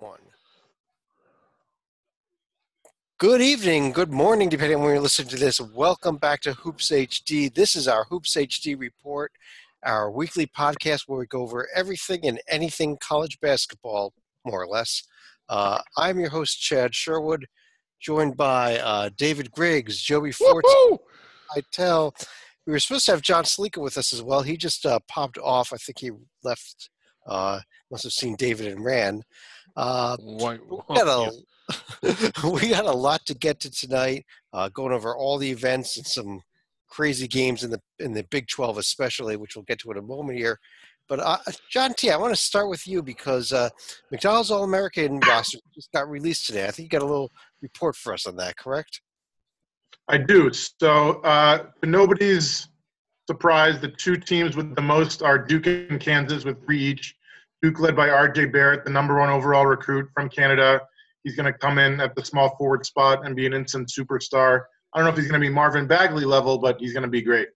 One. Good evening, good morning, depending on when you're listening to this. Welcome back to Hoops HD. This is our Hoops HD report, our weekly podcast where we go over everything and anything college basketball, more or less. I'm your host, Chad Sherwood, joined by David Griggs, Joey Forts, Itel. We were supposed to have John Salika with us as well. He just popped off. I think he left. Must have seen David and ran. We got a lot to get to tonight, going over all the events and some crazy games in the Big 12 especially, which we'll get to in a moment here. But John T., I want to start with you because McDonald's All-American roster just got released today. I think you got a little report for us on that, correct? I do. So nobody's surprised, the two teams with the most are Duke and Kansas with 3 each. Duke led by R.J. Barrett, the number 1 overall recruit from Canada. He's going to come in at the small forward spot and be an instant superstar. I don't know if he's going to be Marvin Bagley level, but he's going to be great.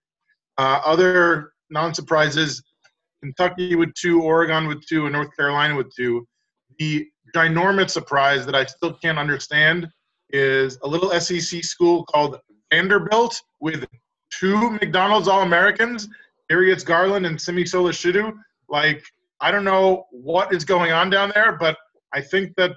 Other non-surprises, Kentucky with 2, Oregon with 2, and North Carolina with 2. The ginormous surprise that I still can't understand is a little SEC school called Vanderbilt with 2 McDonald's All-Americans, Darius Garland and Simi Solishidu. I don't know what is going on down there, but I think that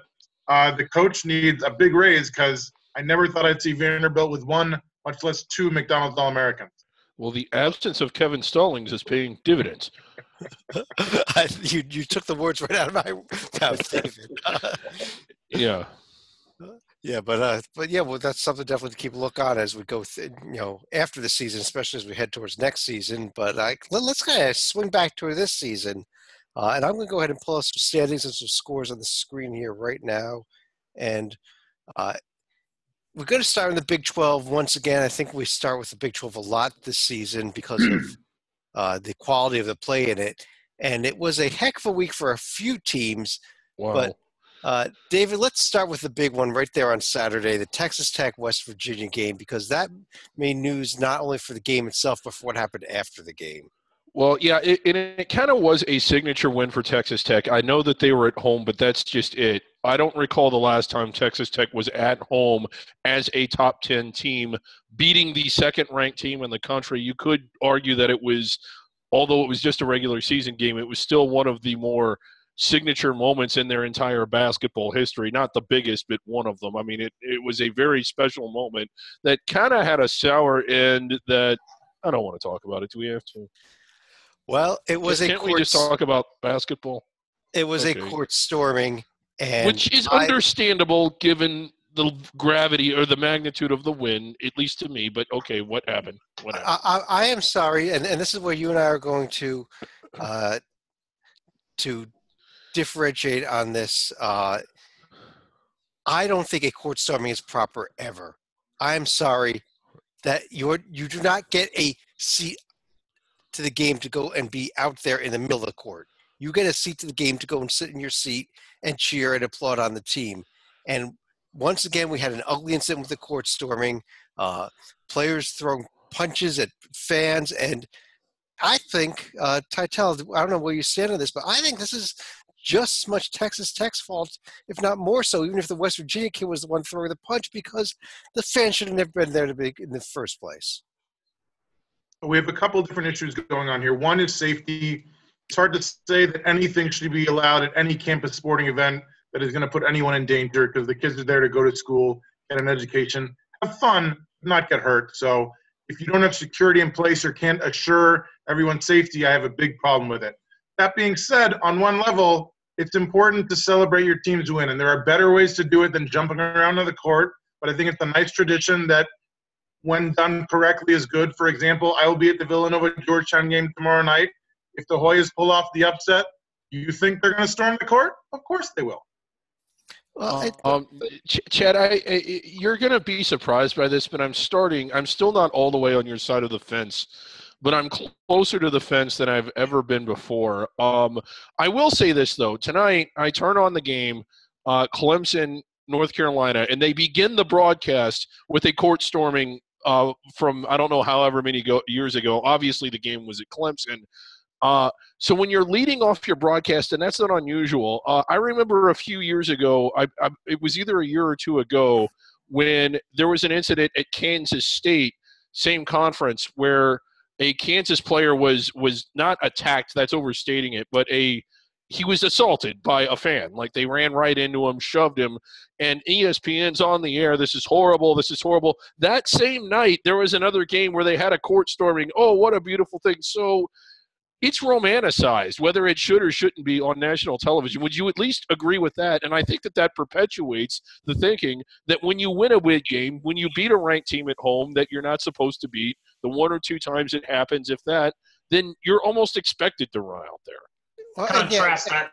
the coach needs a big raise because I never thought I'd see Vanderbilt with 1, much less 2 McDonald's All-Americans. Well, the absence of Kevin Stallings is paying dividends. You took the words right out of my mouth, David. Yeah. Yeah, but yeah, well, that's something definitely to keep a look on as we go, after the season, especially as we head towards next season. But let's kind of swing back to this season. And I'm going to go ahead and pull up some standings and some scores on the screen here right now. And we're going to start in the Big 12 once again. I think we start with the Big 12 a lot this season because of the quality of the play in it. And it was a heck of a week for a few teams. Wow. But, David, let's start with the big one right there on Saturday, the Texas Tech-West Virginia game, because that made news not only for the game itself, but for what happened after the game. Well, yeah, it kind of was a signature win for Texas Tech. I know that they were at home, but that's just it. I don't recall the last time Texas Tech was at home as a top 10 team beating the second-ranked team in the country. You could argue that it was, although it was just a regular season game, it was still one of the more signature moments in their entire basketball history. Not the biggest, but one of them. I mean, it was a very special moment that kind of had a sour end that I don't want to talk about it. Do we have to? Well, it was Can't we just talk about basketball? It was a court storming, which is understandable given the gravity or the magnitude of the win, at least to me. But okay, what happened? I am sorry, and this is where you and I are going to differentiate on this. I don't think a court storming is proper ever. I am sorry that you do not get a seat to the game to go and be out there in the middle of the court. You get a seat to the game to go and sit in your seat and cheer and applaud on the team. And once again, we had an ugly incident with the court storming, players throwing punches at fans. And I think, Titel, I don't know where you stand on this, but I think this is just as much Texas Tech's fault, if not more so, even if the West Virginia kid was the one throwing the punch, because the fans should have never been there to be in the first place. We have a couple of different issues going on here. One is safety. It's hard to say that anything should be allowed at any campus sporting event that is going to put anyone in danger because the kids are there to go to school, get an education, have fun, not get hurt. So if you don't have security in place or can't assure everyone's safety, I have a big problem with it. That being said, on one level, it's important to celebrate your team's win, and there are better ways to do it than jumping around on the court. But I think it's a nice tradition that when done correctly is good. For example, I will be at the Villanova-Georgetown game tomorrow night. If the Hoyas pull off the upset, do you think they're going to storm the court? Of course they will. Well, Chad, you're going to be surprised by this, but I'm still not all the way on your side of the fence, but I'm closer to the fence than I've ever been before. I will say this, though. Tonight, I turn on the game, Clemson, North Carolina, and they begin the broadcast with a court storming from I don't know however many years ago. Obviously, the game was at Clemson. So when you're leading off your broadcast, and that's not unusual, I remember a few years ago, it was either a year or two ago, when there was an incident at Kansas State, same conference, where a Kansas player was not attacked, that's overstating it, but he was assaulted by a fan. Like, they ran right into him, shoved him, and ESPN's on the air. This is horrible. This is horrible. That same night, there was another game where they had a court storming. Oh, what a beautiful thing. So it's romanticized, whether it should or shouldn't be on national television. Would you at least agree with that? And I think that perpetuates the thinking that when you win a big game, when you beat a ranked team at home that you're not supposed to beat, the one or two times it happens, if that, then you're almost expected to run out there. Well, Contrast that.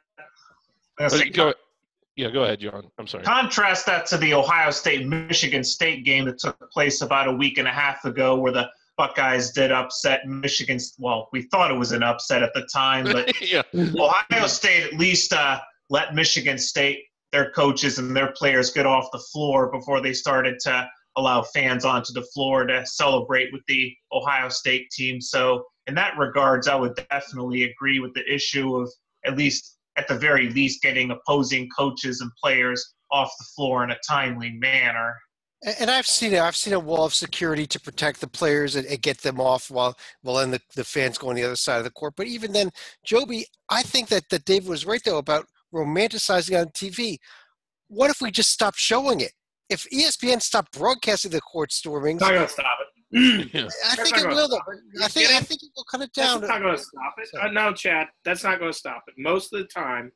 Go ahead, John. I'm sorry. Contrast that to the Ohio State-Michigan State game that took place about a week and a half ago, where the Buckeyes did upset Michigan. Well, we thought it was an upset at the time, but Yeah. Ohio State at least let Michigan State, their coaches and their players, get off the floor before they started to allow fans onto the floor to celebrate with the Ohio State team. So in that regards, I would definitely agree with the issue of at the very least getting opposing coaches and players off the floor in a timely manner. And I've seen it. I've seen a wall of security to protect the players and get them off while then the fans go on the other side of the court. But even then, Joby, I think that David was right, though, about romanticizing on TV. What if we just stopped showing it? If ESPN stopped broadcasting the court stormings, It's not going to stop it. I think it will, though. I think it will cut it down. That's not going to stop it. No, Chad, that's not going to stop it. Most of the time,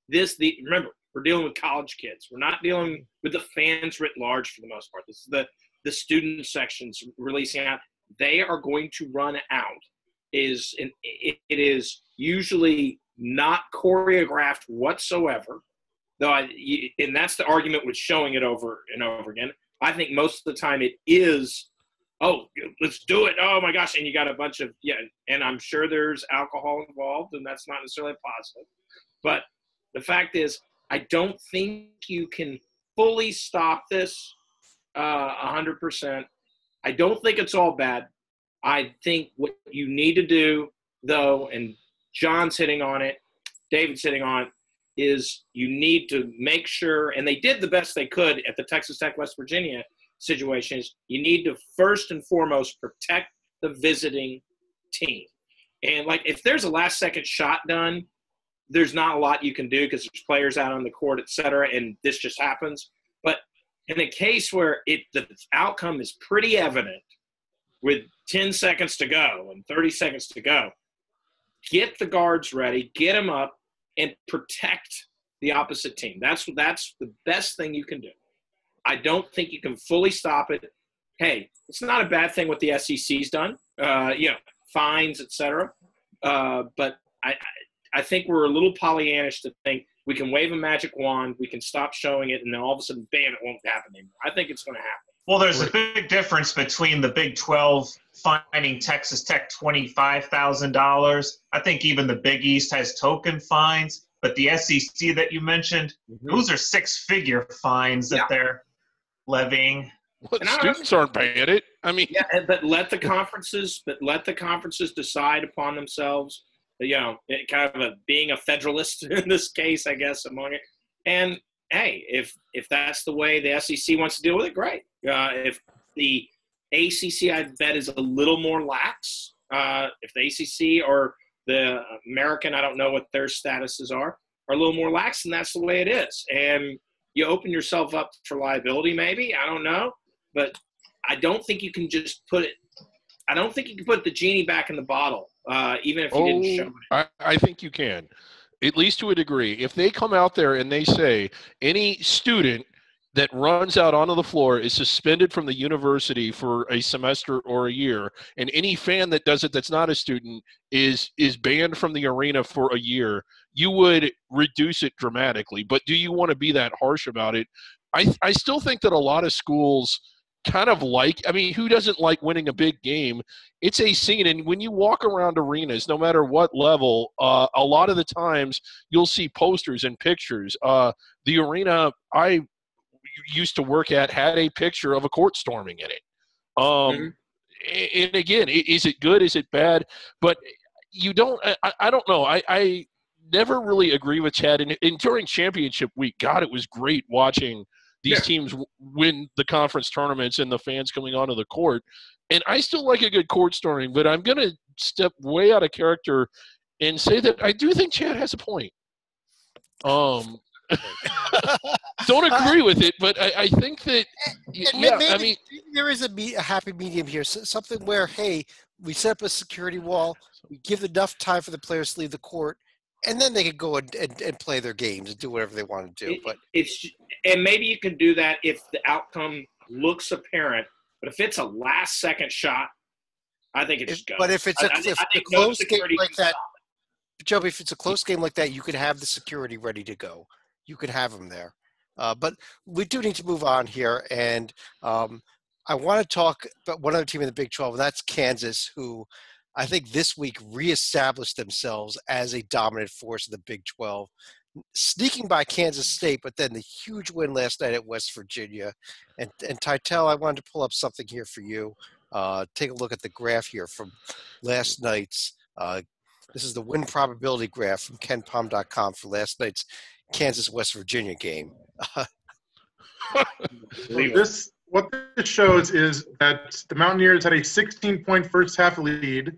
remember, we're dealing with college kids. We're not dealing with the fans writ large for the most part. This is the student sections releasing out. They are going to run out. It is usually not choreographed whatsoever. And that's the argument with showing it over and over again. I think most of the time it is, oh, let's do it. Oh, my gosh. And you got a bunch of, and I'm sure there's alcohol involved, and that's not necessarily positive. But the fact is, I don't think you can fully stop this 100%. I don't think it's all bad. I think what you need to do, though, and John's hitting on it, David's hitting on it, is you need to make sure, and they did the best they could at the Texas Tech West Virginia situations, you need to first and foremost protect the visiting team. And, like, if there's a last-second shot done, there's not a lot you can do because there's players out on the court, et cetera, and this just happens. But in a case where the outcome is pretty evident with 10 seconds to go and 30 seconds to go, get the guards ready, get them up, and protect the opposite team. That's the best thing you can do. I don't think you can fully stop it. Hey, it's not a bad thing what the SEC's done, fines, et cetera. But I think we're a little Pollyannish to think we can wave a magic wand, we can stop showing it, and then all of a sudden, bam, it won't happen anymore. I think it's going to happen. Well, there's a big difference between the Big 12 fining Texas Tech $25,000. I think even the Big East has token fines, but the SEC that you mentioned, those are six-figure fines that they're levying. Well, students aren't paying it. I mean, but let the conferences decide upon themselves. Kind of being a federalist in this case, I guess, among it. And hey, if that's the way the SEC wants to deal with it, great. If the ACC, I bet, is a little more lax. If the ACC or the American, I don't know what their statuses are a little more lax, and that's the way it is. And you open yourself up for liability, maybe. I don't know. But I don't think you can just put it – I don't think you can put the genie back in the bottle, even if you didn't show it. I think you can, at least to a degree. If they come out there and they say any student that runs out onto the floor is suspended from the university for a semester or a year, and any fan that does it that's not a student is banned from the arena for a year, you would reduce it dramatically. But do you want to be that harsh about it? I still think that a lot of schools kind of who doesn't like winning a big game? It's a scene, and when you walk around arenas, no matter what level, a lot of the times you'll see posters and pictures. The arena I used to work at had a picture of a court storming in it. And again, is it good? Is it bad? But you don't – I don't know. I never really agree with Chad. And during championship week, God, it was great watching these teams win the conference tournaments and the fans coming onto the court. And I still like a good court storming, but I'm going to step way out of character and say that I do think Chad has a point. Don't agree with it, but I think that maybe there is a happy medium here. Something where, hey, we set up a security wall, we give enough time for the players to leave the court, and then they can go and play their games and do whatever they want to do. And maybe you can do that if the outcome looks apparent. But if it's a last-second shot, I think it just goes. But if it's a close game like that, Joby, if it's a close game like that, you could have the security ready to go. You could have them there. But we do need to move on here, and I want to talk about one other team in the Big 12, and that's Kansas, who I think this week reestablished themselves as a dominant force in the Big 12, sneaking by Kansas State, but then the huge win last night at West Virginia. And Titel, I wanted to pull up something here for you. Take a look at the graph here from last night's. This is the win probability graph from KenPom.com for last night's Kansas-West Virginia game. What this shows is that the Mountaineers had a 16-point first half lead,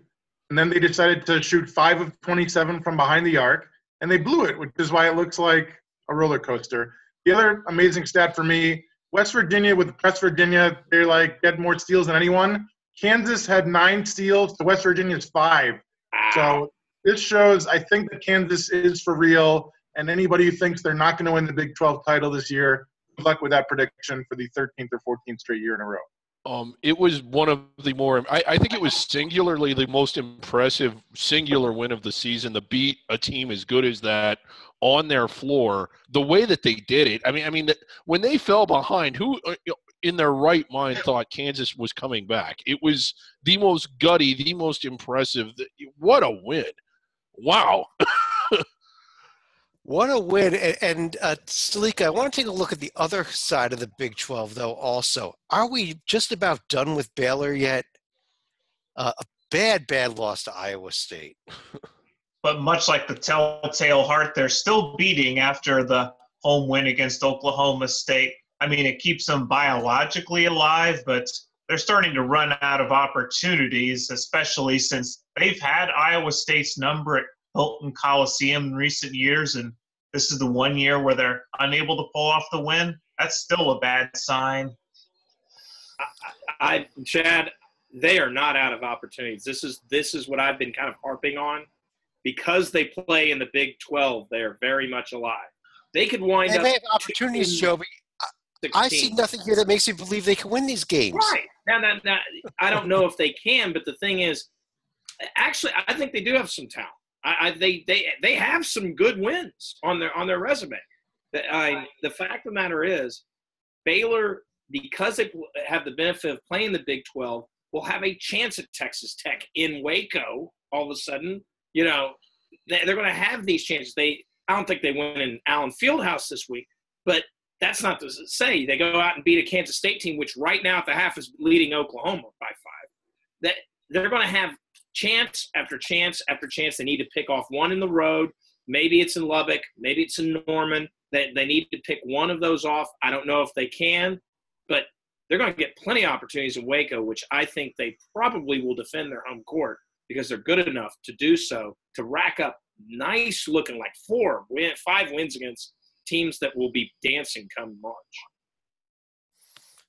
and then they decided to shoot 5 of 27 from behind the arc, and they blew it, which is why it looks like a roller coaster. The other amazing stat for me, West Virginia with West Virginia, they get more steals than anyone. Kansas had 9 steals to West Virginia's 5. So this shows, I think, that Kansas is for real, and anybody who thinks they're not going to win the Big 12 title this year, good luck with that prediction for the 13th or 14th straight year in a row. It was one of the more – I think it was singularly the most impressive singular win of the season to beat a team as good as that on their floor. The way that they did it, I mean, when they fell behind, who in their right mind thought Kansas was coming back? It was the most gutty, the most impressive. What a win. Wow. What a win. And Stalika, I want to take a look at the other side of the Big 12, though, also. Are we just about done with Baylor yet? A bad loss to Iowa State. But much like the Telltale Heart, they're still beating after the home win against Oklahoma State. I mean, it keeps them biologically alive, but they're starting to run out of opportunities, especially since they've had Iowa State's number at Hilton Coliseum in recent years, and this is the one year where they're unable to pull off the win. That's still a bad sign. Chad, they are not out of opportunities. This is what I've been kind of harping on. Because they play in the Big 12, they are very much alive. They could wind up. They have opportunities, Joby. I see nothing here that makes me believe they can win these games. Right. Now, I don't know if they can, but the thing is, actually, I think they do have some talent. They have some good wins on their resume. The fact of the matter is, Baylor, because they have the benefit of playing the Big 12, will have a chance at Texas Tech in Waco. All of a sudden, they're going to have these chances. I don't think they win in Allen Fieldhouse this week, but that's not to say they go out and beat a Kansas State team, which right now at the half is leading Oklahoma by 5. That they're going to have chance after chance after chance. They need to pick off one in the road. Maybe it's in Lubbock. Maybe it's in Norman. They need to pick one of those off. I don't know if they can, but they're going to get plenty of opportunities in Waco, which I think they probably will defend their home court because they're good enough to do so, to rack up nice looking like 5 wins against teams that will be dancing come March.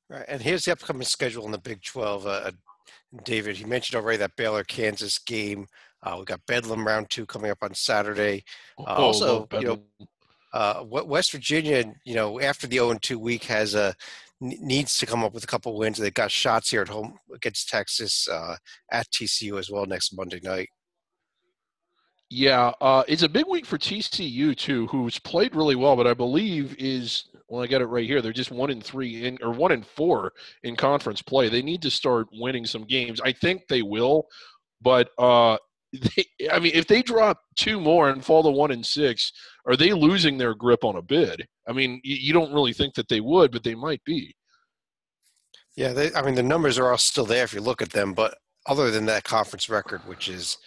Right, and here's the upcoming schedule in the Big 12. David, he mentioned already that Baylor-Kansas game. We got Bedlam round 2 coming up on Saturday. West Virginia, after the 0-2 week needs to come up with a couple wins. They got shots here at home against Texas, at TCU as well next Monday night. Yeah, it's a big week for TCU too, who's played really well, but I believe I got it right here. They're just 1-3 or 1-4 in conference play. They need to start winning some games. I think they will, but if they drop 2 more and fall to 1-6, are they losing their grip on a bid? I mean, you don't really think that they would, but they might be. Yeah, the numbers are all still there if you look at them, but other than that conference record, which is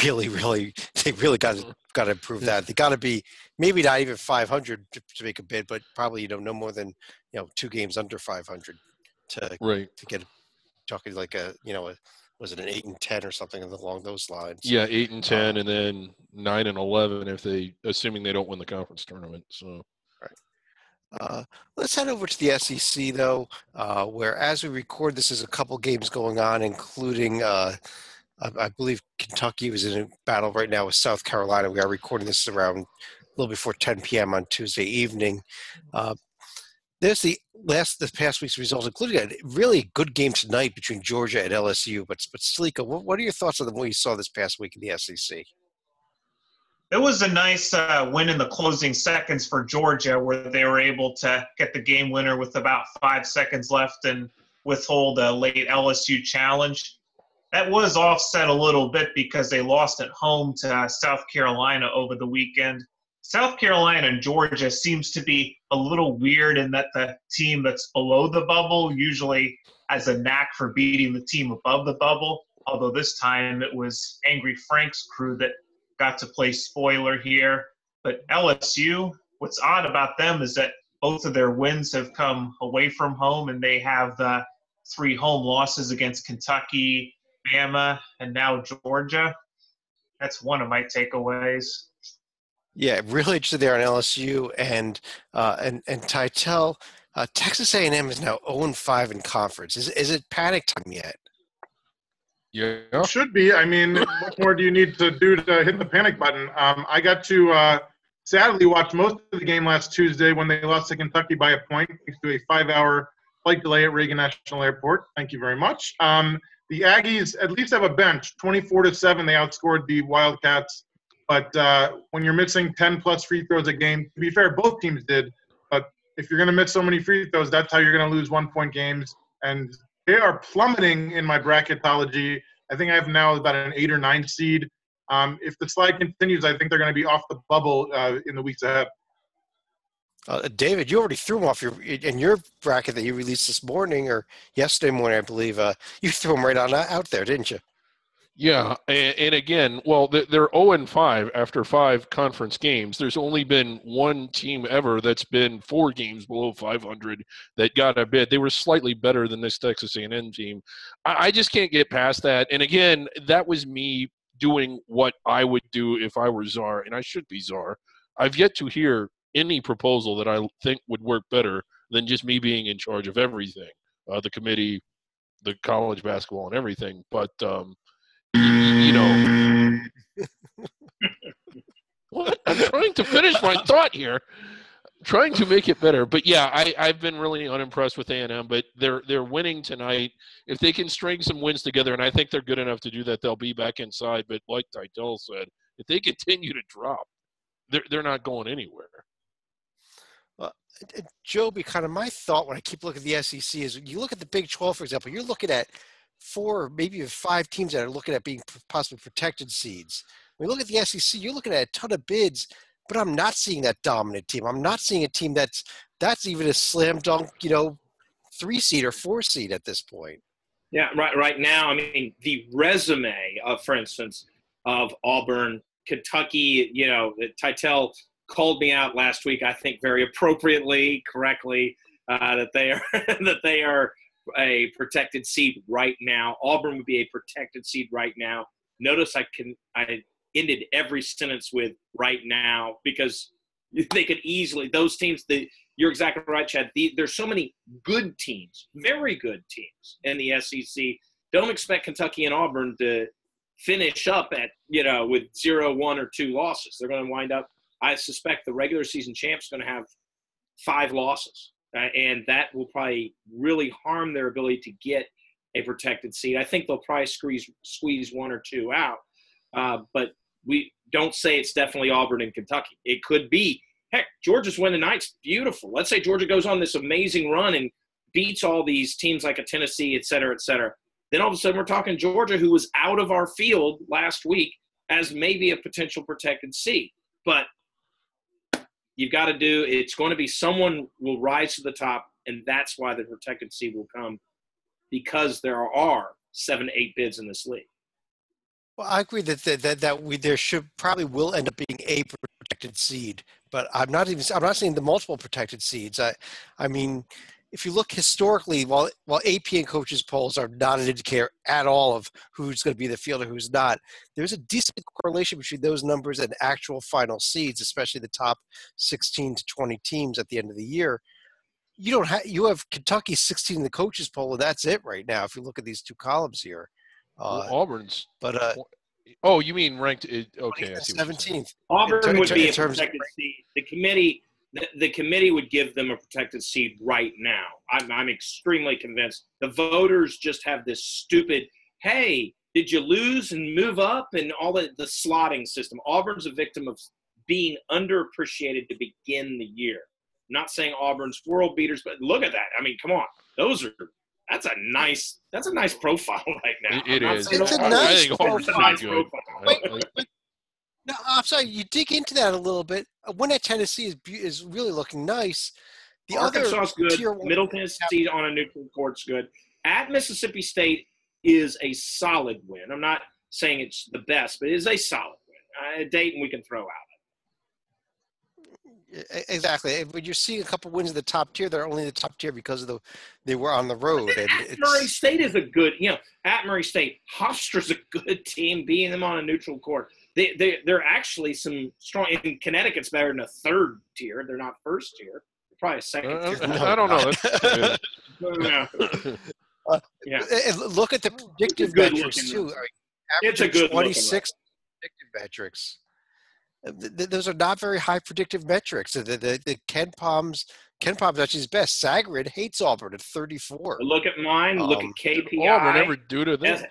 Really, they really got to improve that. They got to be maybe not even 500 to make a bid, but probably no more than 2 games under 500 to get talking like was it an 8-10 or something along those lines? Yeah, 8-10, and then 9-11 if assuming they don't win the conference tournament. So. Let's head over to the SEC, though, where as we record, this is a couple games going on, including I believe Kentucky was in a battle right now with South Carolina. We are recording this around a little before 10 p.m. on Tuesday evening. There's the past week's results, including a really good game tonight between Georgia and LSU. But Salika, what are your thoughts on what you saw this past week in the SEC? It was a nice win in the closing seconds for Georgia, where they were able to get the game winner with about 5 seconds left and withhold a late LSU challenge. That was offset a little bit because they lost at home to South Carolina over the weekend. South Carolina and Georgia seems to be a little weird in that the team that's below the bubble usually has a knack for beating the team above the bubble, although this time it was Angry Frank's crew that got to play spoiler here. But LSU, what's odd about them is that both of their wins have come away from home, and they have the 3 home losses against Kentucky, Bama, and now Georgia. That's one of my takeaways. Yeah, really interested there on LSU and Titel. Texas A&M is now 0-5 in conference. Is it panic time yet? Yeah, it should be. I mean, what more do you need to do to hit the panic button? I got to sadly watch most of the game last Tuesday when they lost to Kentucky by a point thanks to a 5-hour flight delay at Reagan National Airport. Thank you very much. The Aggies at least have a bench. 24-7, they outscored the Wildcats. But when you're missing 10-plus free throws a game, to be fair, both teams did. But if you're going to miss so many free throws, that's how you're going to lose 1-point games. And they are plummeting in my bracketology. I think I have now about an 8 or 9 seed. If the slide continues, I think they're going to be off the bubble in the weeks ahead. David, you already threw them off in your bracket that you released this morning or yesterday morning, I believe. You threw them right on out there, didn't you? Yeah, and again, well, they're 0-5 after 5 conference games. There's only been one team ever that's been 4 games below 500 that got a bid. They were slightly better than this Texas A&M team. I just can't get past that. And again, that was me doing what I would do if I were czar, and I should be czar. I've yet to hear any proposal that I think would work better than just me being in charge of everything, the committee, the college basketball, and everything. But what? I'm trying to finish my thought here, trying to make it better. But yeah, I've been really unimpressed with A&M, but they're winning tonight. If they can string some wins together, and I think they're good enough to do that, they'll be back inside. But like Titel said, if they continue to drop, they're not going anywhere. Joby, kind of my thought when I keep looking at the SEC is you look at the Big 12, for example, you're looking at 4, maybe even 5 teams that are looking at being possibly protected seeds. When you look at the SEC, you're looking at a ton of bids, but I'm not seeing that dominant team. I'm not seeing a team that's even a slam dunk, 3 seed or 4 seed at this point. Yeah, right now, I mean, the resume of, for instance, of Auburn, Kentucky, Titel called me out last week, I think very appropriately, correctly, that they are a protected seed right now. Auburn would be a protected seed right now. Notice I ended every sentence with right now because they could easily, those teams, you're exactly right, Chad. There's so many good teams, very good teams in the SEC. Don't expect Kentucky and Auburn to finish up at, with 0, 1, or 2 losses. They're going to wind up, I suspect the regular season champ's going to have 5 losses. And that will probably really harm their ability to get a protected seed. I think they'll probably squeeze 1 or 2 out. But we don't say it's definitely Auburn and Kentucky. It could be. Heck, Georgia's win tonight's beautiful. Let's say Georgia goes on this amazing run and beats all these teams like a Tennessee, et cetera, et cetera. Then all of a sudden we're talking Georgia, who was out of our field last week, as maybe a potential protected seed. But you've got to do – it's going to be someone will rise to the top, and that's why the protected seed will come, because there are 7 to 8 bids in this league. Well, I agree that there should probably will end up being a protected seed, but I'm not saying the multiple protected seeds. I mean, if you look historically, while AP and coaches polls are not an indicator at all of who's going to be the field or who's not, there's a decent correlation between those numbers and actual final seeds, especially the top 16 to 20 teams at the end of the year. You have Kentucky 16 in the coaches poll, and that's it right now. If you look at these two columns here. Auburn's. But oh, you mean ranked? Okay, I see. 17th. Auburn would be a protected seed. The committee would give them a protected seed right now. I'm extremely convinced. The voters just have this stupid, hey, did you lose and move up, and all the slotting system. Auburn's a victim of being underappreciated to begin the year. I'm not saying Auburn's world beaters, but look at that. I mean, come on. That's a nice profile right now. It is. It's a nice profile. No, I'm sorry. You dig into that a little bit. One at Tennessee is really looking nice. The Arkansas's other good. tier one, Middle Tennessee on a neutral court's good. At Mississippi State is a solid win. I'm not saying it's the best, but it is a solid win. Dayton we can throw out. Exactly. When you're seeing a couple wins in the top tier, they're only in the top tier because they were on the road. And Murray State is a good, at Murray State, Hofstra's a good team, beating them on a neutral court. They're actually some strong. In Connecticut's better than a third tier. They're not first tier. They're probably a second tier. I don't know. Yeah. Look at the predictive metrics too. It's a good 26 predictive metrics. Those are not very high predictive metrics. The Ken Palm's actually his best. Sagrid hates Auburn at 34. Look at mine. Look at KPI. Auburn never do to them.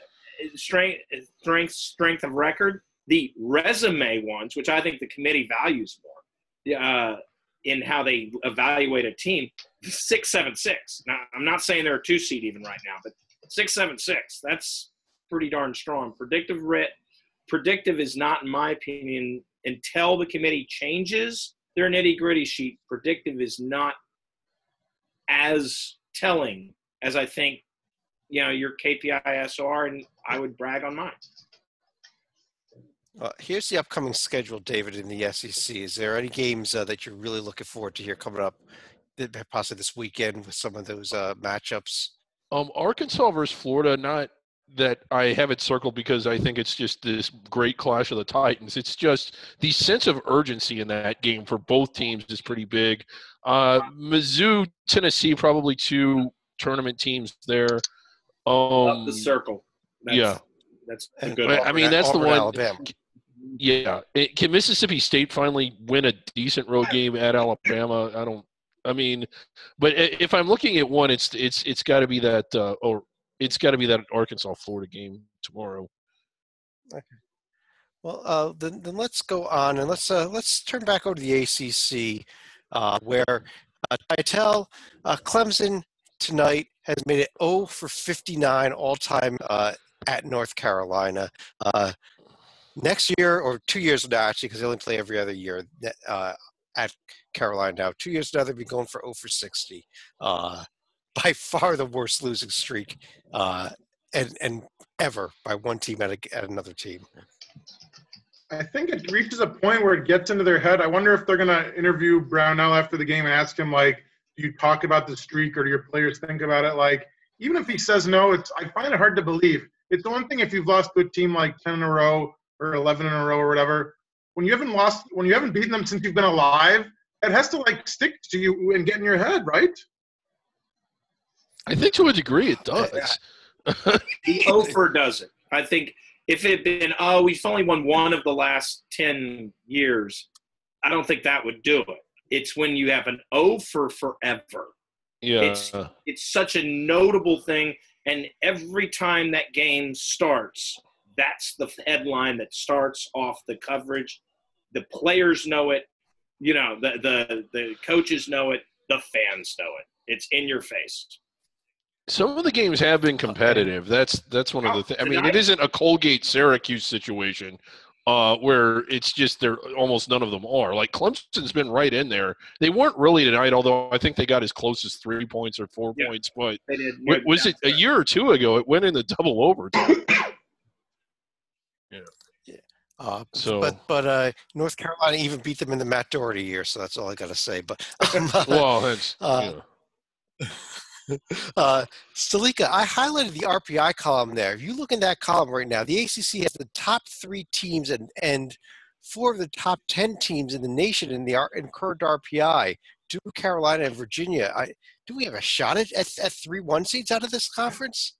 Strength of record. The resume ones, which I think the committee values more, in how they evaluate a team. 676. Now, I'm not saying they're a 2 seed even right now, but 676. That's pretty darn strong. Predictive is not, in my opinion, until the committee changes their nitty-gritty sheet, predictive is not as telling as I think, your KPI SOR, and I would brag on mine. Here's the upcoming schedule, David, in the SEC. Is there any games that you're really looking forward to here coming up, possibly this weekend with some of those matchups? Arkansas versus Florida, not that I have it circled because I think it's just this great clash of the Titans. It's just the sense of urgency in that game for both teams is pretty big. Mizzou, Tennessee, probably 2 tournament teams there. Up the circle. That's a good one. I mean, that's Auburn, the one. Alabama. Yeah. Can Mississippi State finally win a decent road game at Alabama? But if I'm looking at one, it's got to be that it's got to be that Arkansas-Florida game tomorrow. Okay. Well, then let's go on and let's turn back over to the ACC, where Titel, Clemson tonight has made it 0 for 59 all-time at North Carolina. Next year, or 2 years from now, actually, because they only play every other year at Carolina now. 2 years from now, they'll be going for 0 for 60. By far the worst losing streak and ever by one team at another team. I think it reaches a point where it gets into their head. I wonder if they're going to interview Brownell after the game and ask him, do you talk about the streak or do your players think about it? Even if he says no, I find it hard to believe. It's one thing if you've lost to a team like 10 in a row or 11 in a row or whatever. When you haven't beaten them since you've been alive, it has to stick to you and get in your head, right? I think to a degree it does. The offer does it. I think if it had been, we've only won one of the last 10 years, I don't think that would do it. It's when you have an offer forever. Yeah. It's such a notable thing, and every time that game starts, that's the headline that starts off the coverage. The players know it. The coaches know it. The fans know it. It's in your face. Some of the games have been competitive. That's one of the things. I mean, it isn't a Colgate-Syracuse situation where it's just almost none of them are. Clemson's been right in there. They weren't really tonight, although I think they got as close as 3 points or 4 points. But they did. Was it a year or two ago? It went into double overtime. Yeah. So, but North Carolina even beat them in the Matt Doherty year, so that's all I got to say. But well, that's Stalika, I highlighted the RPI column there. If you look in that column right now, the ACC has the top 3 teams and 4 of the top 10 teams in the nation in current RPI. Duke, Carolina, and Virginia. Do we have a shot at 3 1 seeds out of this conference?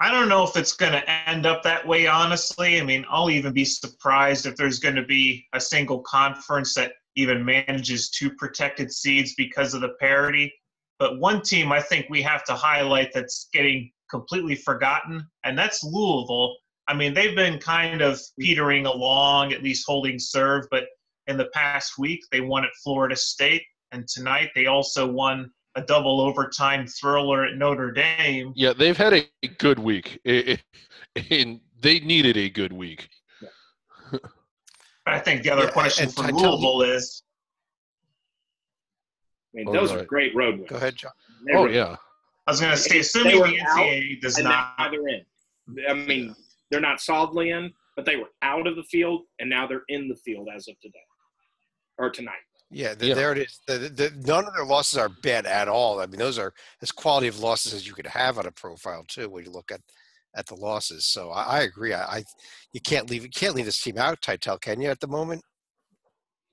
I don't know if it's going to end up that way, honestly. I mean, I'll even be surprised if there's going to be a single conference that even manages 2 protected seeds because of the parity. But one team I think we have to highlight that's getting completely forgotten, and that's Louisville. I mean, they've been kind of petering along, at least holding serve, but in the past week they won at Florida State, and tonight they also won a double overtime thriller at Notre Dame. Yeah, they've had a good week, and they needed a good week. But I think the other question for Louisville is, I mean, those are great road wins. Go ahead, John. Yeah. I was going to say, assuming the NCAA does not. Now they're in. I mean, they're not solidly in, but they were out of the field, and now they're in the field as of today or tonight. Yeah, there it is. None of their losses are bad at all. I mean, those are as quality of losses as you could have on a profile too, when you look at the losses. So I agree. You can't leave this team out, Titel, can you, at the moment?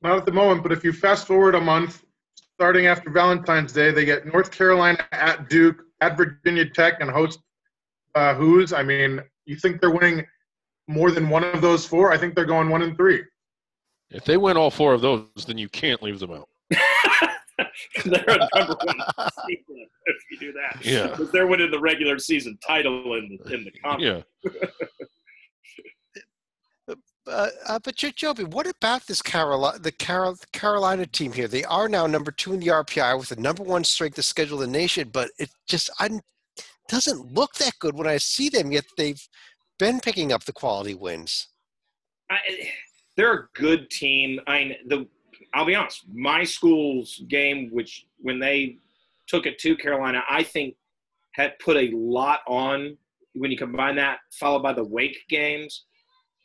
Not at the moment, but if you fast forward a month, starting after Valentine's Day, they get North Carolina at Duke, at Virginia Tech, and host Hoos. I mean, you think they're winning more than one of those 4? I think they're going 1-3. If they win all 4 of those, then you can't leave them out. They're a number 1 seed if you do that. Yeah. Because they're winning the regular season title in the conference. Yeah. But Joby, what about this Carolina team here? They are now number 2 in the RPI with the number 1 strength of schedule in the nation, but it just doesn't look that good when I see them, yet they've been picking up the quality wins. They're a good team. I'll be honest, my school's game, which when they took it to Carolina, I think had put a lot on when you combine that, followed by the Wake games.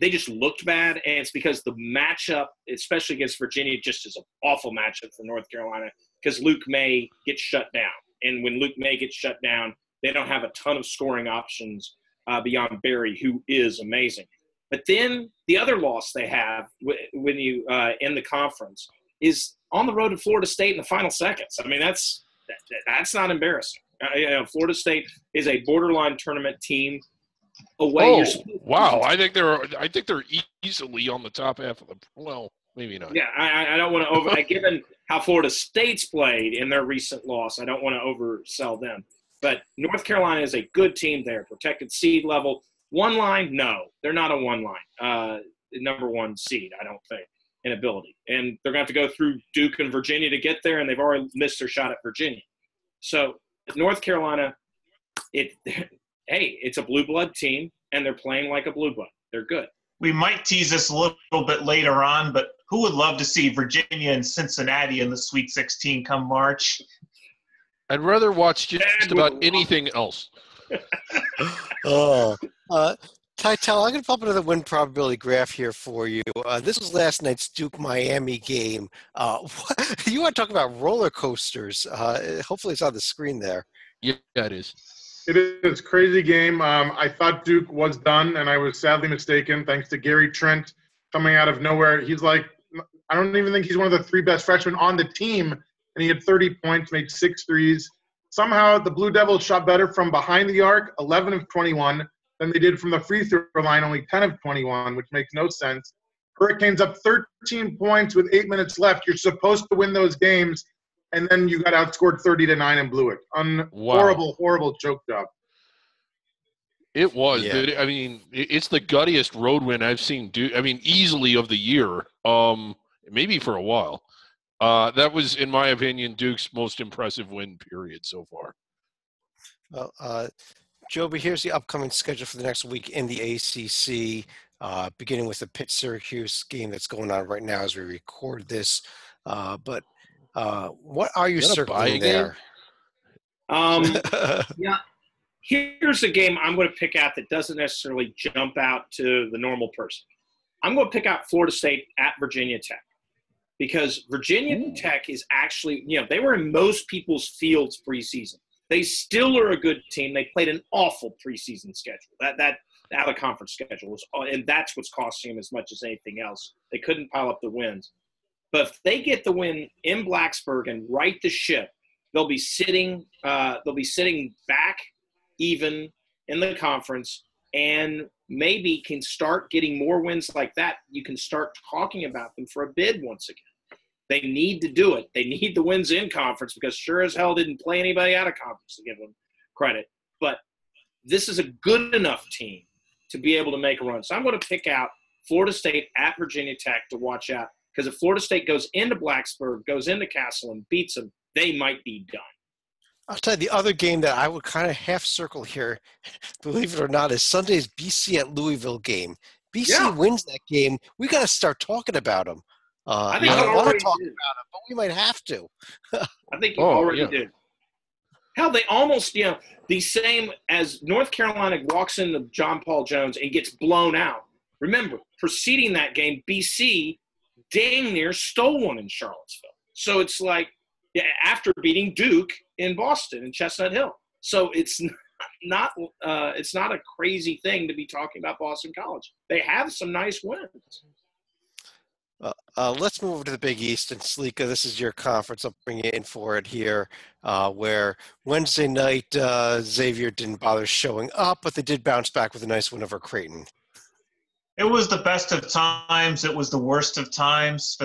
They just looked bad, and it's because the matchup, especially against Virginia, just is an awful matchup for North Carolina because Luke May gets shut down. And when Luke May gets shut down, they don't have a ton of scoring options beyond Barry, who is amazing. But then the other loss they have when you in the conference is on the road to Florida State in the final seconds. I mean, that's not embarrassing. Florida State is a borderline tournament team. Away. Oh, wow! I think they're easily on the top half of the. Well, maybe not. Yeah, I don't want to given how Florida State's played in their recent loss, I don't want to oversell them. But North Carolina is a good team there, protected seed level. One line, no, they're not a one line. Number 1 seed, I don't think, in ability. And they're going to have to go through Duke and Virginia to get there, and they've already missed their shot at Virginia. So North Carolina, it's a blue blood team, and they're playing like a blue blood. They're good. We might tease this a little bit later on, but who would love to see Virginia and Cincinnati in the Sweet 16 come March? I'd rather watch just about anything else. Titel, I'm going to pull up another win probability graph here for you. This was last night's Duke-Miami game. You want to talk about roller coasters. Hopefully it's on the screen there. Yeah, it is. It is a crazy game. I thought Duke was done, and I was sadly mistaken thanks to Gary Trent coming out of nowhere. He's like, I don't even think he's one of the 3 best freshmen on the team, and he had 30 points, made 6 threes. Somehow the Blue Devils shot better from behind the arc, 11 of 21, than they did from the free throw line, only 10 of 21, which makes no sense. Hurricanes up 13 points with 8 minutes left. You're supposed to win those games, and then you got outscored 30-9 and blew it. Horrible, horrible choke job. It was. Yeah. I mean, it's the guttiest road win I've seen. Easily of the year, maybe for a while. That was, in my opinion, Duke's most impressive win period so far. Well, Joby, here's the upcoming schedule for the next week in the ACC, beginning with the Pitt-Syracuse game that's going on right now as we record this. But what are you circling there? Yeah, Here's a game I'm going to pick out that doesn't necessarily jump out to the normal person. I'm going to pick out Florida State at Virginia Tech because Virginia Tech is actually, they were in most people's fields preseason. They still are a good team. They played an awful preseason schedule. That out-of-conference schedule was, and that's what's costing them as much as anything else. They couldn't pile up the wins. But if they get the win in Blacksburg and right the ship, they'll be sitting back even in the conference and maybe can start getting more wins like that. You can start talking about them for a bid once again. They need to do it. They need the wins in conference because sure as hell didn't play anybody out of conference to give them credit. But this is a good enough team to be able to make a run. So I'm going to pick out Florida State at Virginia Tech to watch out because if Florida State goes into Blacksburg, goes into Castle and beats them, they might be done. I'll tell you the other game that I would kind of half circle here, believe it or not, is Sunday's BC at Louisville game. BC wins that game. We got to start talking about them. I don't want to talk about them, but we might have to. I think you already did. Hell, they almost, the same as North Carolina walks into John Paul Jones and gets blown out. Remember, preceding that game, BC dang near stole one in Charlottesville. So it's like, after beating Duke in Boston and Chestnut Hill. So it's not a crazy thing to be talking about Boston College. They have some nice wins. Let's move over to the Big East. And Salika, this is your conference. I'll bring you in for it here, where Wednesday night Xavier didn't bother showing up, but they did bounce back with a nice win over Creighton. It was the best of times. It was the worst of times.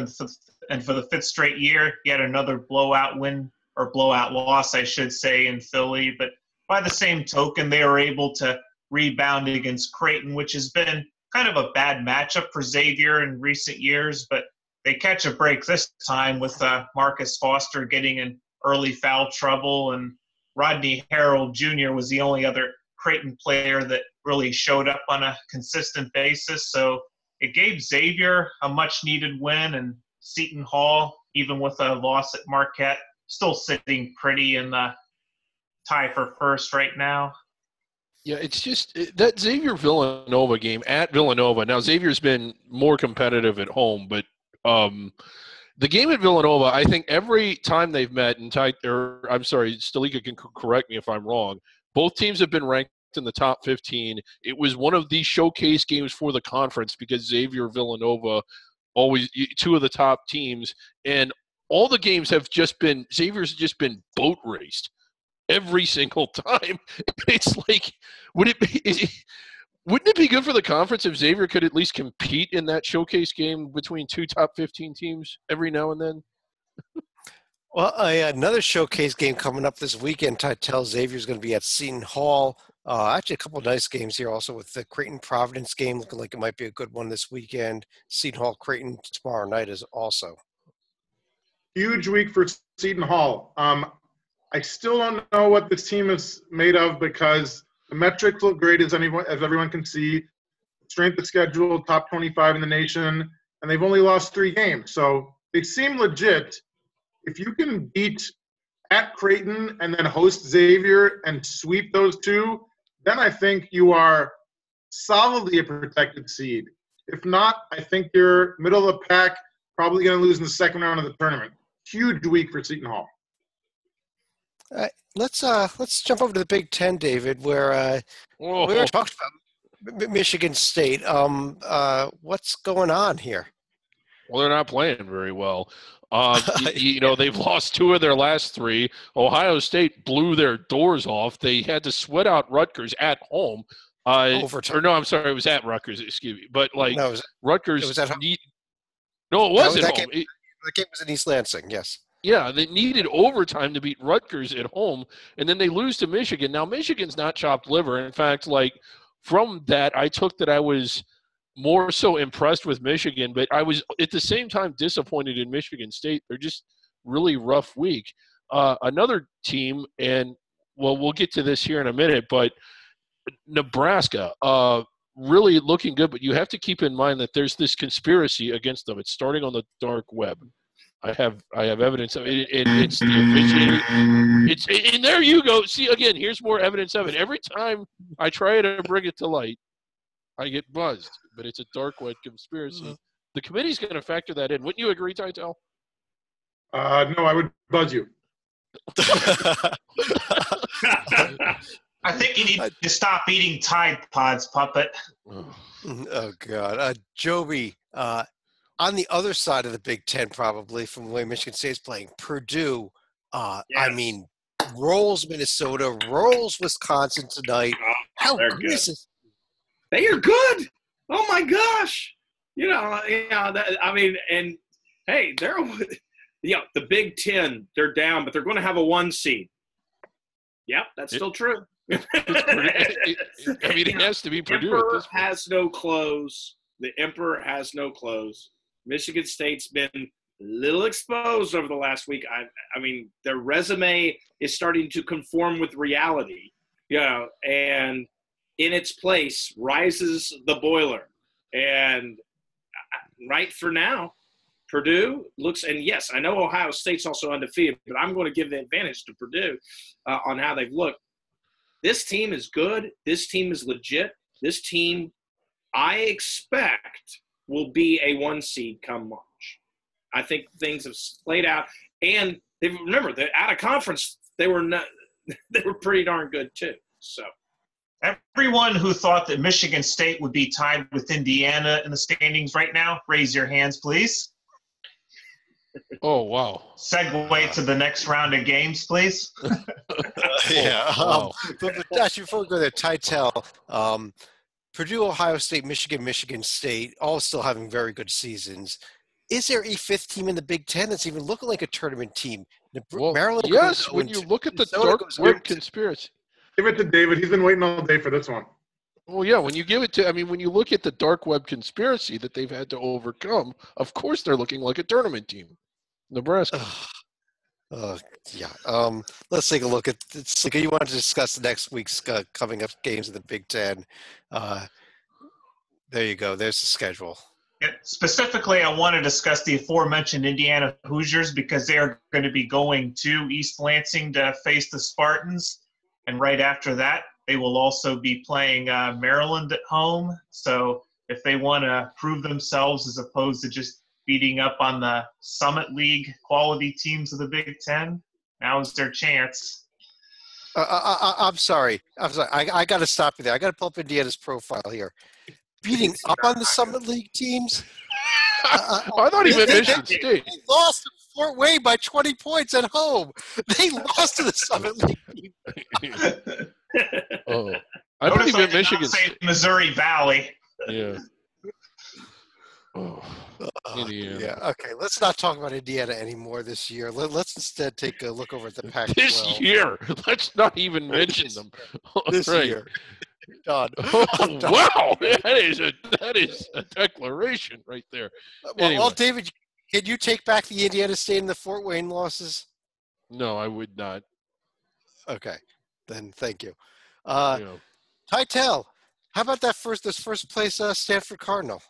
And for the fifth straight year, he had another blowout win, or blowout loss, I should say, in Philly. But by the same token, they were able to rebound against Creighton, which has been kind of a bad matchup for Xavier in recent years. But they catch a break this time with Marcus Foster getting in early foul trouble, and Rodney Harrell Jr. was the only other Creighton player that really showed up on a consistent basis. So it gave Xavier a much-needed win, and Seton Hall, even with a loss at Marquette, still sitting pretty in the tie for first right now. Yeah, it's just that Xavier-Villanova game at Villanova. Now, Xavier's been more competitive at home, but the game at Villanova, I think every time they've met, Stalika can correct me if I'm wrong, both teams have been ranked in the top 15. It was one of the showcase games for the conference because Xavier-Villanova always two of the top teams, and all the games have just been Xavier's just been boat raced every single time. It's like, wouldn't it be good for the conference if Xavier could at least compete in that showcase game between two top 15 teams every now and then? Well, another showcase game coming up this weekend. Tytel Xavier's going to be at Seton Hall. Actually, a couple of nice games here also with the Creighton-Providence game looking like it might be a good one this weekend. Seton Hall-Creighton tomorrow night is also. Huge week for Seton Hall. I still don't know what this team is made of because the metrics look great as everyone can see. Strength of schedule, top 25 in the nation, and they've only lost 3 games. So they seem legit. If you can beat at Creighton and then host Xavier and sweep those two, then I think you are solidly a protected seed. If not, I think you're middle of the pack, probably going to lose in the second round of the tournament. Huge week for Seton Hall. All right, let's jump over to the Big Ten, David, where we already talked about Michigan State. What's going on here? Well, they're not playing very well. They've lost 2 of their last 3. Ohio State blew their doors off. They had to sweat out Rutgers at home. Overtime. Or no, I'm sorry, it was at Rutgers. Excuse me, but Rutgers. It was at home. No, it wasn't at home. The game was in East Lansing. Yes. Yeah, they needed overtime to beat Rutgers at home, and then they lose to Michigan. Now, Michigan's not chopped liver. In fact, from that, I took that I was more so impressed with Michigan, but I was at the same time disappointed in Michigan State. They're just really rough week. Another team, and we'll get to this here in a minute, but Nebraska, really looking good, but you have to keep in mind that there's this conspiracy against them. It's starting on the dark web. I have evidence of it. It's the officiating. And there you go. See, again, here's more evidence of it. Every time I try to bring it to light, I get buzzed. But it's a dark web conspiracy. The committee's going to factor that in. Wouldn't you agree, Titel? No, I would buzz you. I think you need to stop eating Tide Pods, Puppet. Oh, God. Joby, on the other side of the Big Ten, probably, from the way Michigan State's playing, Purdue, Yes. I mean, rolls Minnesota, rolls Wisconsin tonight. How they're good good. is this? They are good. Oh my gosh! I mean, and hey, they're the Big Ten. They're down, but they're going to have a 1 seed. Yep, that's still true. I mean, it has to be Purdue. Emperor has no clothes. The Emperor has no clothes. Michigan State's been a little exposed over the last week. I mean, their resume is starting to conform with reality, and in its place rises the boiler. And right for now, Purdue looks, and yes, I know Ohio State's also undefeated, but I'm going to give the advantage to Purdue on how they've looked. This team is good. This team is legit. This team, I expect, will be a 1 seed come March. I think things have played out, and remember, they're out of conference. They were pretty darn good too. So. Everyone who thought that Michigan State would be tied with Indiana in the standings right now, raise your hands, please. Oh, wow. Segue to the next round of games, please. Yeah. Wow. But actually, before we go there, Titel, Purdue, Ohio State, Michigan State, all still having very good seasons. Is there a fifth team in the Big Ten that's even looking like a tournament team? Well, Maryland. yes, when you look at the dark web conspiracy. Give it to David. He's been waiting all day for this one. Well, yeah, when you give it to, when you look at the dark web conspiracy that they've had to overcome, of course they're looking like a tournament team. Nebraska. Yeah. Let's take a look at it's like you want to discuss the next week's coming up games in the Big Ten. There you go. There's the schedule. Yeah, specifically, I want to discuss the aforementioned Indiana Hoosiers because they are going to be going to East Lansing to face the Spartans. And right after that, they will also be playing Maryland at home. So if they want to prove themselves as opposed to just beating up on the Summit League quality teams of the Big Ten, now is their chance. I'm sorry. I got to stop you there. I got to pull up Indiana's profile here. Beating up on the Summit League teams? I thought he meant Michigan State. They lost to Fort Wayne by 20 points at home. They lost to the Summit League team. Oh, I thought he meant Michigan State. Missouri Valley. Yeah. Oh, Indiana. Yeah. Okay. Let's not talk about Indiana anymore this year. Let's instead take a look over at the Pac-12. This year. Let's not even mention them. This right. year. Done. Oh, wow. That is a declaration right there. Well, David, can you take back the Indiana State and the Fort Wayne losses? No, I would not. Okay. Then thank you. Yeah. Titel, how about this first place Stanford Cardinal?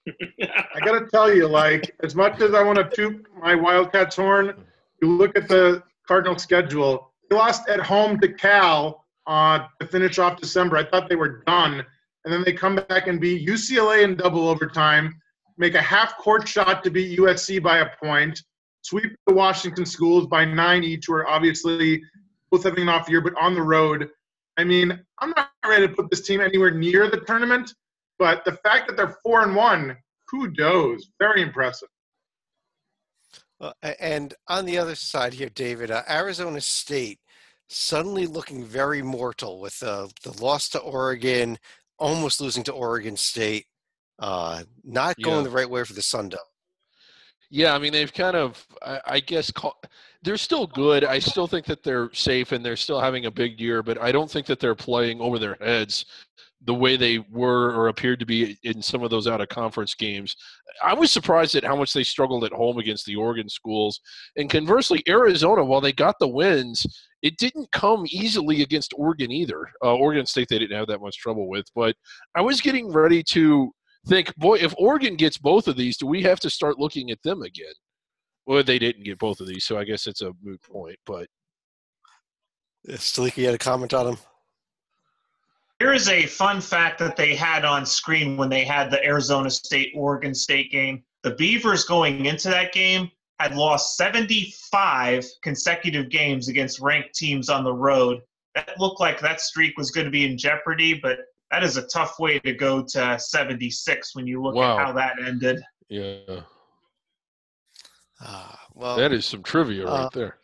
I got to tell you, as much as I want to toot my Wildcats horn, you look at the Cardinal schedule. They lost at home to Cal to finish off December. I thought they were done. And then they come back and beat UCLA in double overtime, make a half-court shot to beat USC by a point, sweep the Washington schools by 9 each, who are obviously both having an off year, but on the road. I mean, I'm not ready to put this team anywhere near the tournament, but the fact that they're 4-1, kudos. Very impressive. And on the other side here, David, Arizona State suddenly looking very mortal with the loss to Oregon, almost losing to Oregon State, not going the right way for the Sun Devils. Yeah, I mean, they've kind of, I guess, they're still good. I still think that they're safe and they're still having a big year, but I don't think that they're playing over their heads the way they were or appeared to be in some of those out-of-conference games. I was surprised at how much they struggled at home against the Oregon schools. And conversely, Arizona, while they got the wins, it didn't come easily against Oregon either. Oregon State they didn't have that much trouble with. But I was getting ready to think, boy, if Oregon gets both of these, do we have to start looking at them again? Well, they didn't get both of these, so I guess it's a moot point. But Stalika, you had a comment on him? Here is a fun fact that they had on screen when they had the Arizona State-Oregon State game. The Beavers going into that game had lost 75 consecutive games against ranked teams on the road. That looked like that streak was going to be in jeopardy, but that is a tough way to go to 76 when you look at how that ended. Yeah. Well, that is some trivia right there.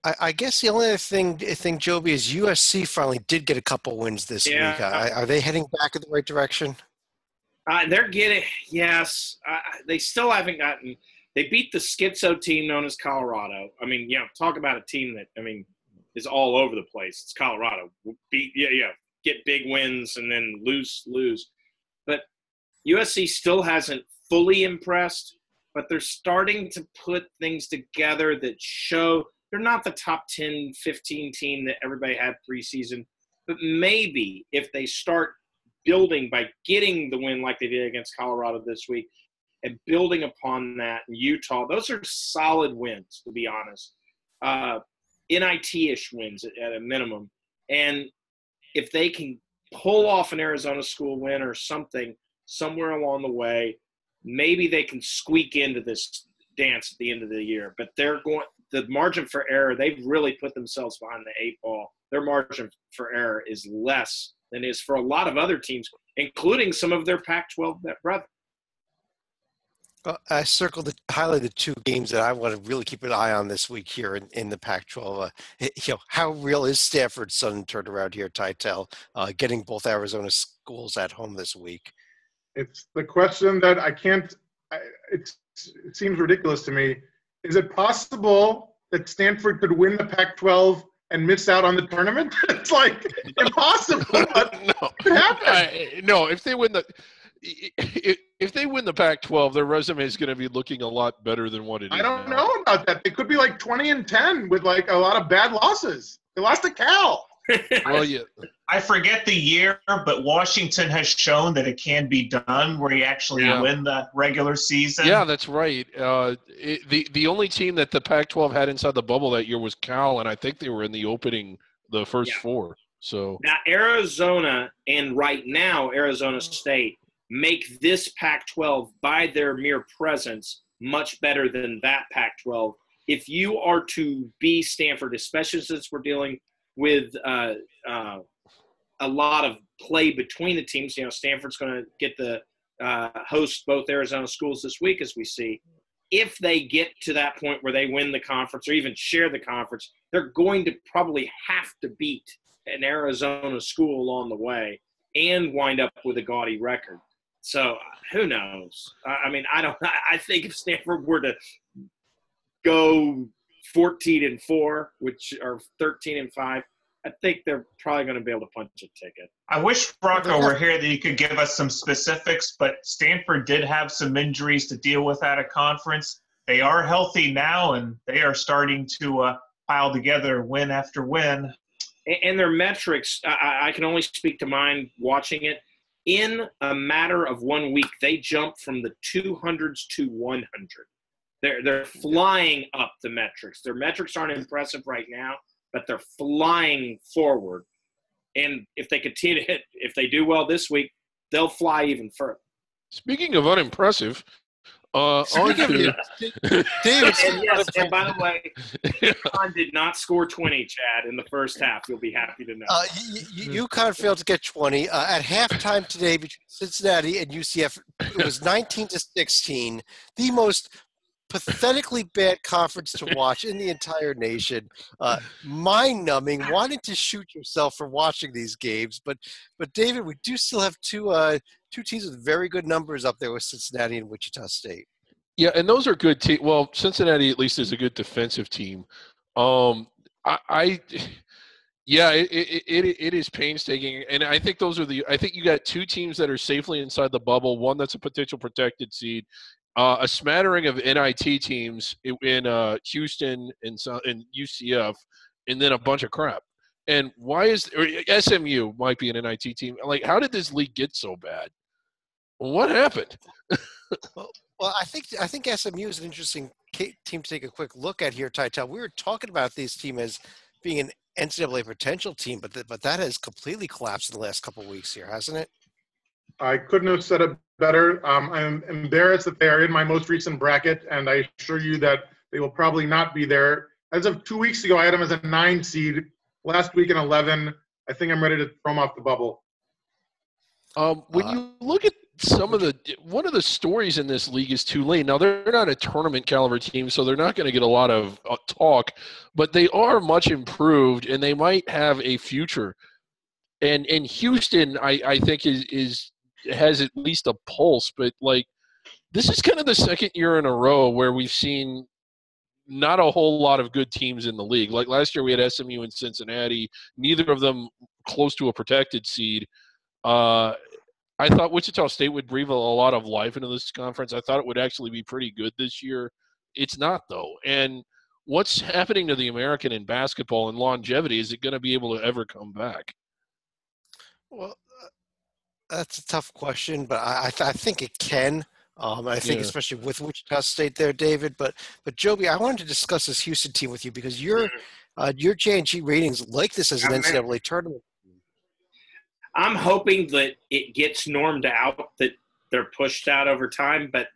I guess the only other thing, Joby, is USC finally did get a couple wins this week. Are they heading back in the right direction? They're getting – yes. They still haven't gotten – they beat the schizo team known as Colorado. I mean, talk about a team that, is all over the place. It's Colorado. Get big wins and then lose. But USC still hasn't fully impressed, but they're starting to put things together that show – they're not the top 10, 15 team that everybody had preseason, but maybe if they start building by getting the win like they did against Colorado this week and building upon that in Utah, those are solid wins, to be honest. NIT-ish wins at a minimum. And if they can pull off an Arizona school win or something somewhere along the way, maybe they can squeak into this dance at the end of the year. But the margin for error, they've really put themselves behind the 8 ball. Their margin for error is less than is for a lot of other teams, including some of their Pac-12 brothers. Well, I highlighted the 2 games that I want to really keep an eye on this week here in the Pac-12. How real is Stanford's sudden turnaround here, Titel, getting both Arizona schools at home this week? It's the question that it seems ridiculous to me. Is it possible that Stanford could win the Pac-12 and miss out on the tournament? It's like impossible. No, if they win the Pac-12, their resume is going to be looking a lot better than what it is. I don't know about that. They could be like 20-10 with like a lot of bad losses. They lost to Cal. Well, yeah. I forget the year, but Washington has shown that it can be done where you actually win the regular season. Yeah, that's right. The only team that the Pac-12 had inside the bubble that year was Cal, and I think they were in the first 4. So now Arizona and right now Arizona State make this Pac-12 by their mere presence much better than that Pac-12. If you are to be Stanford, especially since we're dealing with a lot of play between the teams. Stanford's going to get the host both Arizona schools this week, as we see. If they get to that point where they win the conference or even share the conference, they're going to probably have to beat an Arizona school along the way and wind up with a gaudy record. So who knows? I think if Stanford were to go 14-4, which are 13-5, I think they're probably going to be able to punch a ticket. I wish Rocco were here that he could give us some specifics, but Stanford did have some injuries to deal with at a conference. They are healthy now, and they are starting to pile together win after win. And their metrics, I can only speak to mine watching it. In a matter of 1 week, they jumped from the 200s to 100. They're flying up the metrics. Their metrics aren't impressive right now, but they're flying forward. And if they continue to if they do well this week, they'll fly even further. Speaking of unimpressive, David. And by the way, UConn did not score 20, Chad, in the first half. You'll be happy to know. UConn failed to get 20 at halftime today between Cincinnati and UCF. It was 19-16, the most pathetically bad conference to watch in the entire nation. Mind-numbing, wanting to shoot yourself for watching these games. But David, we do still have two teams with very good numbers up there with Cincinnati and Wichita State. Yeah, and those are good teams. Well, Cincinnati at least is a good defensive team. It is painstaking, and I think I think you got 2 teams that are safely inside the bubble. One that's a potential protected seed. A smattering of NIT teams in Houston and UCF, and then a bunch of crap. And SMU might be an NIT team. Like, how did this league get so bad? What happened? Well, I think SMU is an interesting team to take a quick look at here, Titel. We were talking about this team as being an NCAA potential team, but that has completely collapsed in the last couple of weeks here, hasn't it? I couldn't have said it better. I'm embarrassed that they are in my most recent bracket, and I assure you that they will probably not be there. As of 2 weeks ago, I had them as a 9 seed. Last week an 11. I think I'm ready to throw them off the bubble. When you look at one of the stories in this league is Tulane. Now they're not a tournament caliber team, so they're not going to get a lot of talk, but they are much improved and they might have a future. And Houston, I think has at least a pulse, but like this is kind of the second year in a row where we've seen not a whole lot of good teams in the league. Like last year we had SMU and Cincinnati, neither of them close to a protected seed. I thought Wichita State would breathe a lot of life into this conference. I thought it would actually be pretty good this year. It's not, though. And what's happening to the American in basketball and longevity? Is it going to be able to ever come back? Well, that's a tough question, but I think it can. I think especially with Wichita State there, David. But Joby, I wanted to discuss this Houston team with you because your J&G ratings like this as an NCAA tournament. I'm hoping that it gets normed out, that they're pushed out over time, but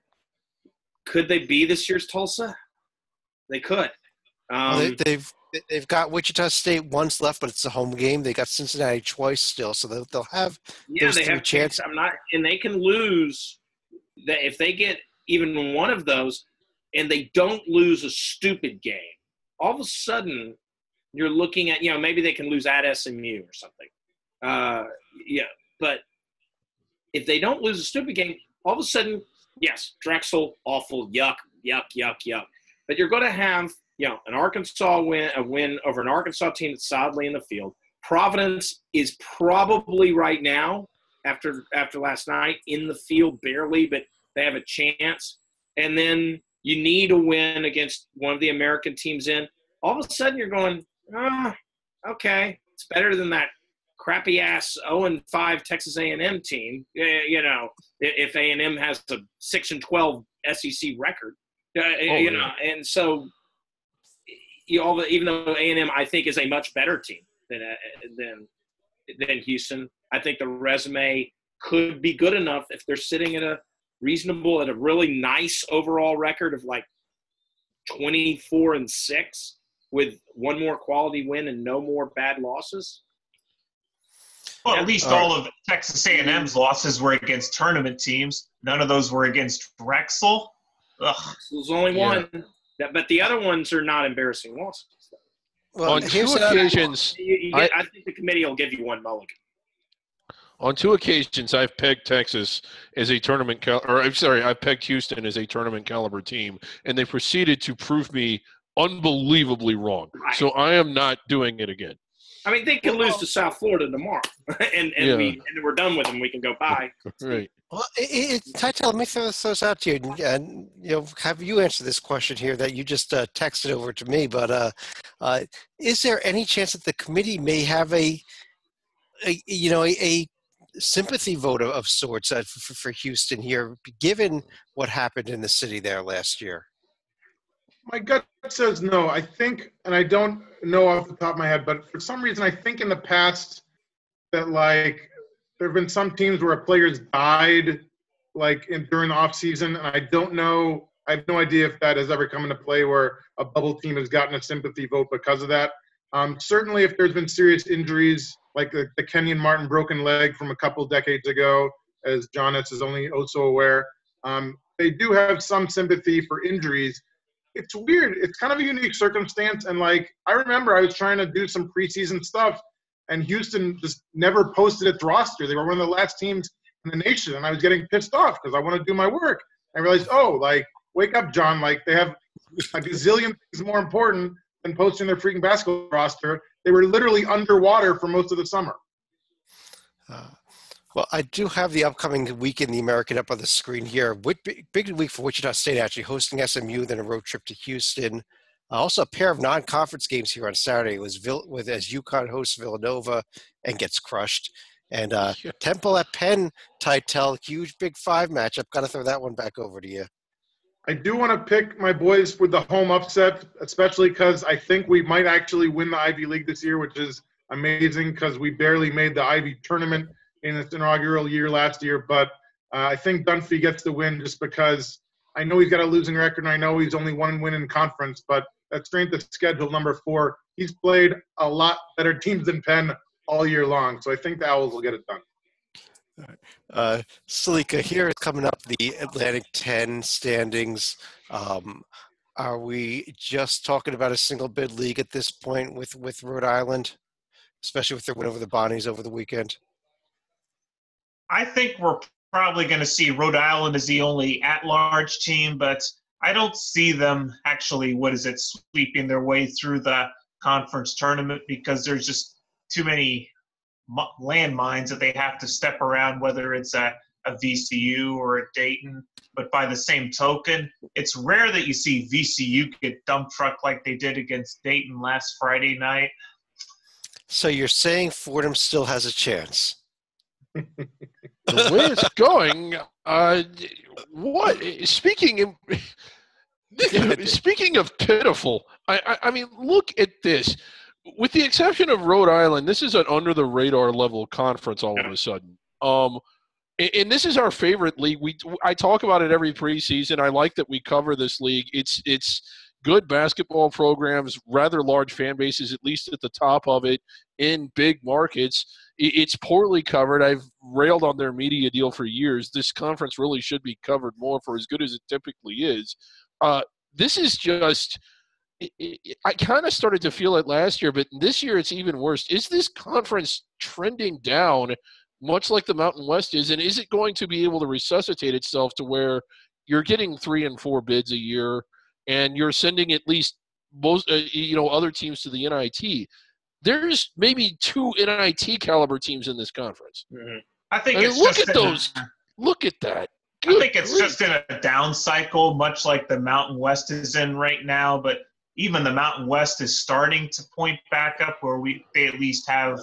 could they be this year's Tulsa? They could. They've got Wichita State once left, but it's a home game. They got Cincinnati twice still, so they'll have those three chances. And they can lose. If they get even one of those, and they don't lose a stupid game, all of a sudden you're looking at maybe they can lose at SMU or something. But if they don't lose a stupid game, all of a sudden, yes, Drexel, awful, yuck. But you're going to have, an Arkansas win, a win over an Arkansas team that's solidly in the field. Providence is probably right now, after last night, in the field barely, but they have a chance. And then you need a win against one of the American teams in. All of a sudden you're going, okay, it's better than that crappy-ass 0-5 Texas A&M team, if A&M has a 6-12 SEC record, and so even though A&M I think is a much better team than Houston, I think the resume could be good enough if they're sitting at a really nice overall record of like 24-6 with one more quality win and no more bad losses. Well, at least all of Texas A&M's losses were against tournament teams. None of those were against Drexel. There's only one. But the other ones are not embarrassing losses. Well, on two occasions, I think the committee will give you one mulligan. On two occasions, I've pegged Texas as a tournament I've pegged Houston as a tournament caliber team, and they proceeded to prove me unbelievably wrong. Right. So I am not doing it again. I mean, they can lose to South Florida tomorrow, and we're done with them. We can go by. Right. Well, Titel, let me throw this out to you, and have you answer this question here that you just texted over to me. But is there any chance that the committee may have a sympathy vote of sorts for Houston here, given what happened in the city there last year? My gut says no. I think, and I don't know off the top of my head, but for some reason I think in the past that there have been some teams where players died during the off season, and I don't know. I have no idea if that has ever come into play where a bubble team has gotten a sympathy vote because of that. Certainly, if there's been serious injuries like the Kenyon Martin broken leg from a couple decades ago, as Jonas is only also aware, they do have some sympathy for injuries. It's weird. It's kind of a unique circumstance. And I remember I was trying to do some preseason stuff, and Houston just never posted its roster. They were one of the last teams in the nation, and I was getting pissed off because I want to do my work. I realized, wake up, John. They have a gazillion things more important than posting their freaking basketball roster. They were literally underwater for most of the summer. Well, I do have the upcoming week in the American up on the screen here. Big week for Wichita State, actually hosting SMU, then a road trip to Houston. Also, a pair of non-conference games here on Saturday as UConn hosts Villanova and gets crushed. And Temple at Penn, Titel, huge Big Five matchup. Got to throw that one back over to you. I do want to pick my boys with the home upset, especially because I think we might actually win the Ivy League this year, which is amazing because we barely made the Ivy tournament in its inaugural year last year. But I think Dunphy gets the win just because I know he's got a losing record and I know he's only one win in conference, but that strength of schedule, number 4, he's played a lot better teams than Penn all year long. So I think the Owls will get it done. Salika, here is coming up the Atlantic 10 standings. Are we just talking about a single bid league at this point with Rhode Island, especially with their win over the Bonnies over the weekend? I think we're probably going to see Rhode Island as the only at-large team, but I don't see them actually, sweeping their way through the conference tournament because there's just too many landmines that they have to step around, whether it's a VCU or a Dayton. But by the same token, it's rare that you see VCU get dump truck like they did against Dayton last Friday night. So you're saying Fordham still has a chance? The way it's going, what? Speaking of pitiful, I mean, look at this. With the exception of Rhode Island, this is an under-the-radar level conference all of a sudden. And this is our favorite league. I talk about it every preseason. I like that we cover this league. It's good basketball programs, rather large fan bases, at least at the top of it, in big markets. It's poorly covered. I've railed on their media deal for years. This conference really should be covered more for as good as it typically is. This is just – I kind of started to feel it last year, but this year it's even worse. Is this conference trending down much like the Mountain West is, and is it going to be able to resuscitate itself to where you're getting 3 and 4 bids a year and you're sending at least most, other teams to the NIT? There's maybe 2 NIT caliber teams in this conference. Mm-hmm. I think Look at that. I think it's just in a down cycle, much like the Mountain West is in right now. But even the Mountain West is starting to point back up where they at least have,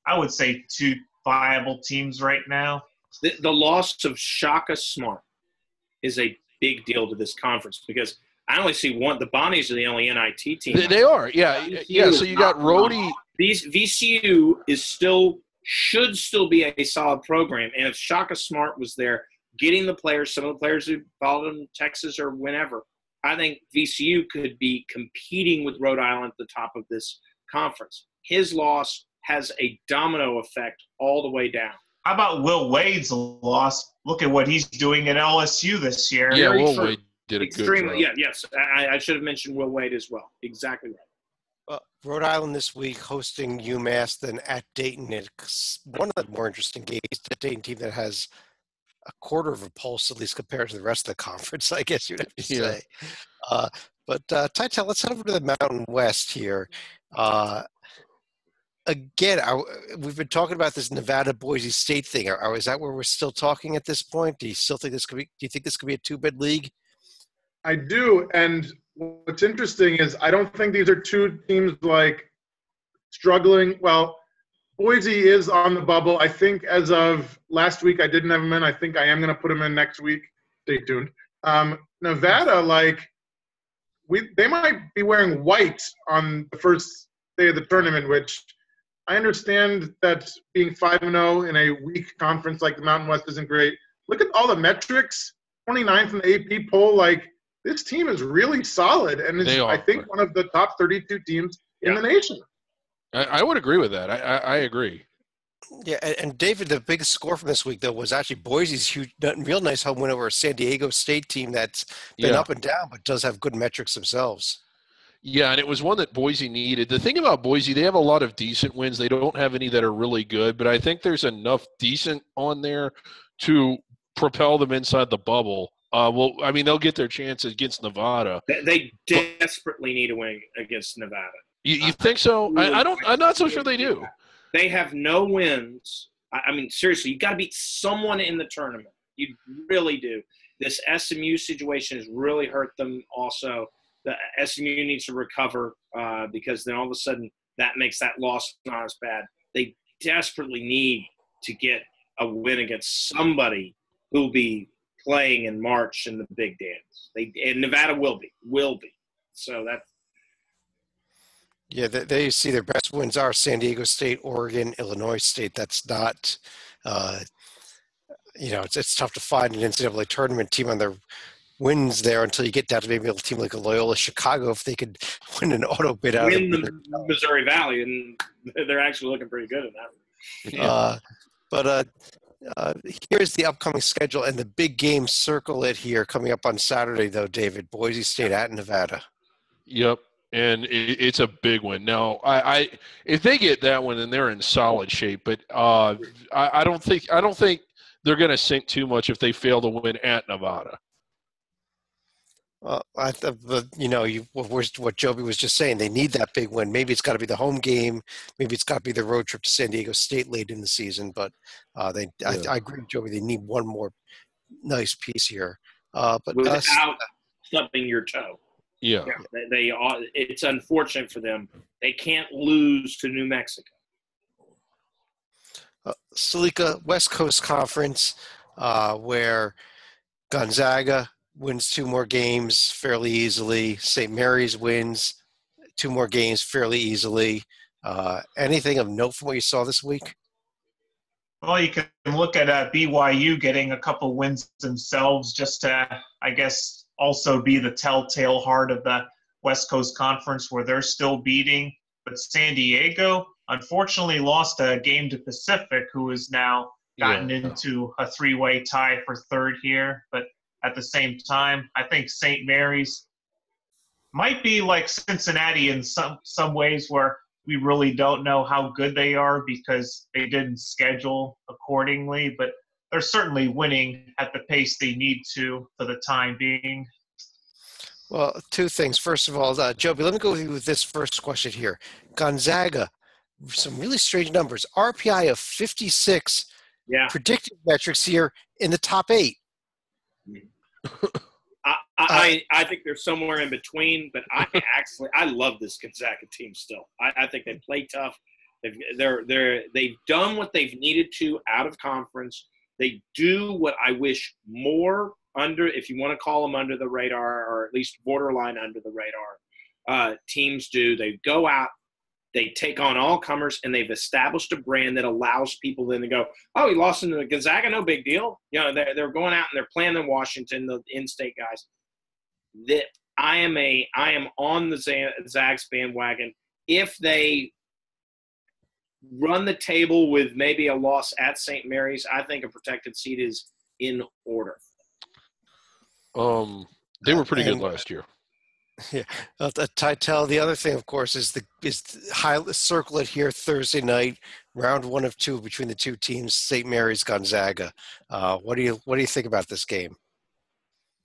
I would say, 2 viable teams right now. The loss of Shaka Smart is a big deal to this conference because I only see one. The Bonnies are the only NIT team. They are, yeah. Yeah, so you got Rhodey. VCU should still be a solid program. And if Shaka Smart was there, getting the players, some of the players who followed him in Texas or whenever, I think VCU could be competing with Rhode Island at the top of this conference. His loss has a domino effect all the way down. How about Will Wade's loss? Look at what he's doing at LSU this year. Yeah, Will Wade did a good job. Yeah, yes. I should have mentioned Will Wade as well. Exactly right. Rhode Island this week hosting UMass, then at Dayton. It's one of the more interesting games. The Dayton team that has a quarter of a pulse, at least compared to the rest of the conference, I guess you'd have to say. But Tytel, let's head over to the Mountain West here. Again, we've been talking about this Nevada-Boise State thing. Is that where we're still talking at this point? Do you still think this could be? Do you think this could be a 2-bid league? I do, and what's interesting is I don't think these are 2 teams like struggling. Well, Boise is on the bubble. I think as of last week, I didn't have them in. I think I am going to put them in next week. Stay tuned. Nevada, they might be wearing white on the first day of the tournament, which I understand that being 5-0 in a weak conference like the Mountain West isn't great. Look at all the metrics. 29th in the AP poll. This team is really solid, and is, I think, one of the top 32 teams in the nation. I would agree with that. I agree. Yeah, and David, the biggest score from this week, though, was actually Boise's huge, real nice home win over a San Diego State team that's been up and down, but does have good metrics themselves. Yeah, and it was one that Boise needed. The thing about Boise, they have a lot of decent wins. They don't have any that are really good, but I think there's enough decent on there to propel them inside the bubble. They'll get their chance against Nevada. They desperately need a win against Nevada. You think so? I'm not so sure they do. They have no wins. Seriously, you got to beat someone in the tournament. You really do. This SMU situation has really hurt them also. The SMU needs to recover because then all of a sudden that makes that loss not as bad. They desperately need to get a win against somebody who'll be playing in March in the big dance. And Nevada will be. So that's. Yeah, they see their best wins are San Diego State, Oregon, Illinois State. That's not, it's tough to find an NCAA tournament team on their wins there until you get down to maybe a team like a Loyola Chicago if they could win an auto bid out Win of the Missouri Valley, and they're actually looking pretty good in that. But here's the upcoming schedule and the big game. Circle it here coming up on Saturday, though, David. Boise State at Nevada. Yep. And it's a big one. Now, I if they get that one, then they're in solid shape. But I don't think they're going to sink too much if they fail to win at Nevada. Well, what Joby was just saying, they need that big win. Maybe it's got to be the home game. Maybe it's got to be the road trip to San Diego State late in the season. But I agree with Joby. They need one more nice piece here. But without stubbing your toe. Yeah. They are. It's unfortunate for them. They can't lose to New Mexico. Salika, West Coast Conference, where Gonzaga wins 2 more games fairly easily. St. Mary's wins 2 more games fairly easily. Anything of note from what you saw this week? Well, you can look at BYU getting a couple wins themselves just to, I guess, also be the telltale heart of the West Coast Conference where they're still beating. But San Diego, unfortunately, lost a game to Pacific, who has now gotten into a 3-way tie for third here. But at the same time, I think St. Mary's might be like Cincinnati in some ways where we really don't know how good they are because they didn't schedule accordingly. But they're certainly winning at the pace they need to for the time being. Well, 2 things. First of all, Joby, let me go with you with this first question here. Gonzaga, some really strange numbers. RPI of 56. Yeah. Predictive metrics here in the top 8. I think they're somewhere in between, but I love this Gonzaga team still. I think they play tough. They've done what they've needed to out of conference. They do what I wish more under, if you want to call them under the radar, or at least borderline under the radar, teams do. They go out, they take on all comers, and they've established a brand that allows people then to go, oh, he lost into Gonzaga, no big deal. They're going out and they're playing in Washington, the in-state guys. I am on the Zags bandwagon. If they run the table with maybe a loss at St. Mary's, I think a protected seat is in order. They were pretty good last year. Yeah, Titel. The other thing, of course, is circle it here Thursday night, round 1 of 2 between the 2 teams, St. Mary's, Gonzaga. What do you think about this game?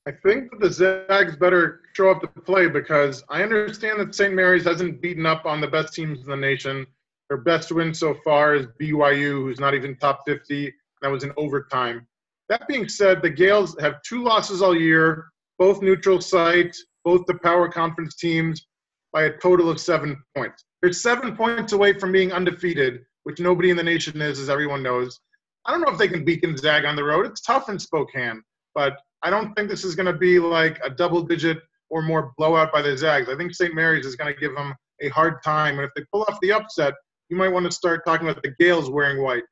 I think that the Zags better show up to play because I understand that St. Mary's hasn't beaten up on the best teams in the nation. Their best win so far is BYU, who's not even top 50. That was in overtime. That being said, the Gales have 2 losses all year, both neutral sites, both the power conference teams, by a total of 7 points. They're 7 points away from being undefeated, which nobody in the nation is, as everyone knows. I don't know if they can beat Gonzaga on the road. It's tough in Spokane, but I don't think this is going to be like a double-digit or more blowout by the Zags. I think St. Mary's is going to give them a hard time, and if they pull off the upset, you might want to start talking about the Gales wearing white.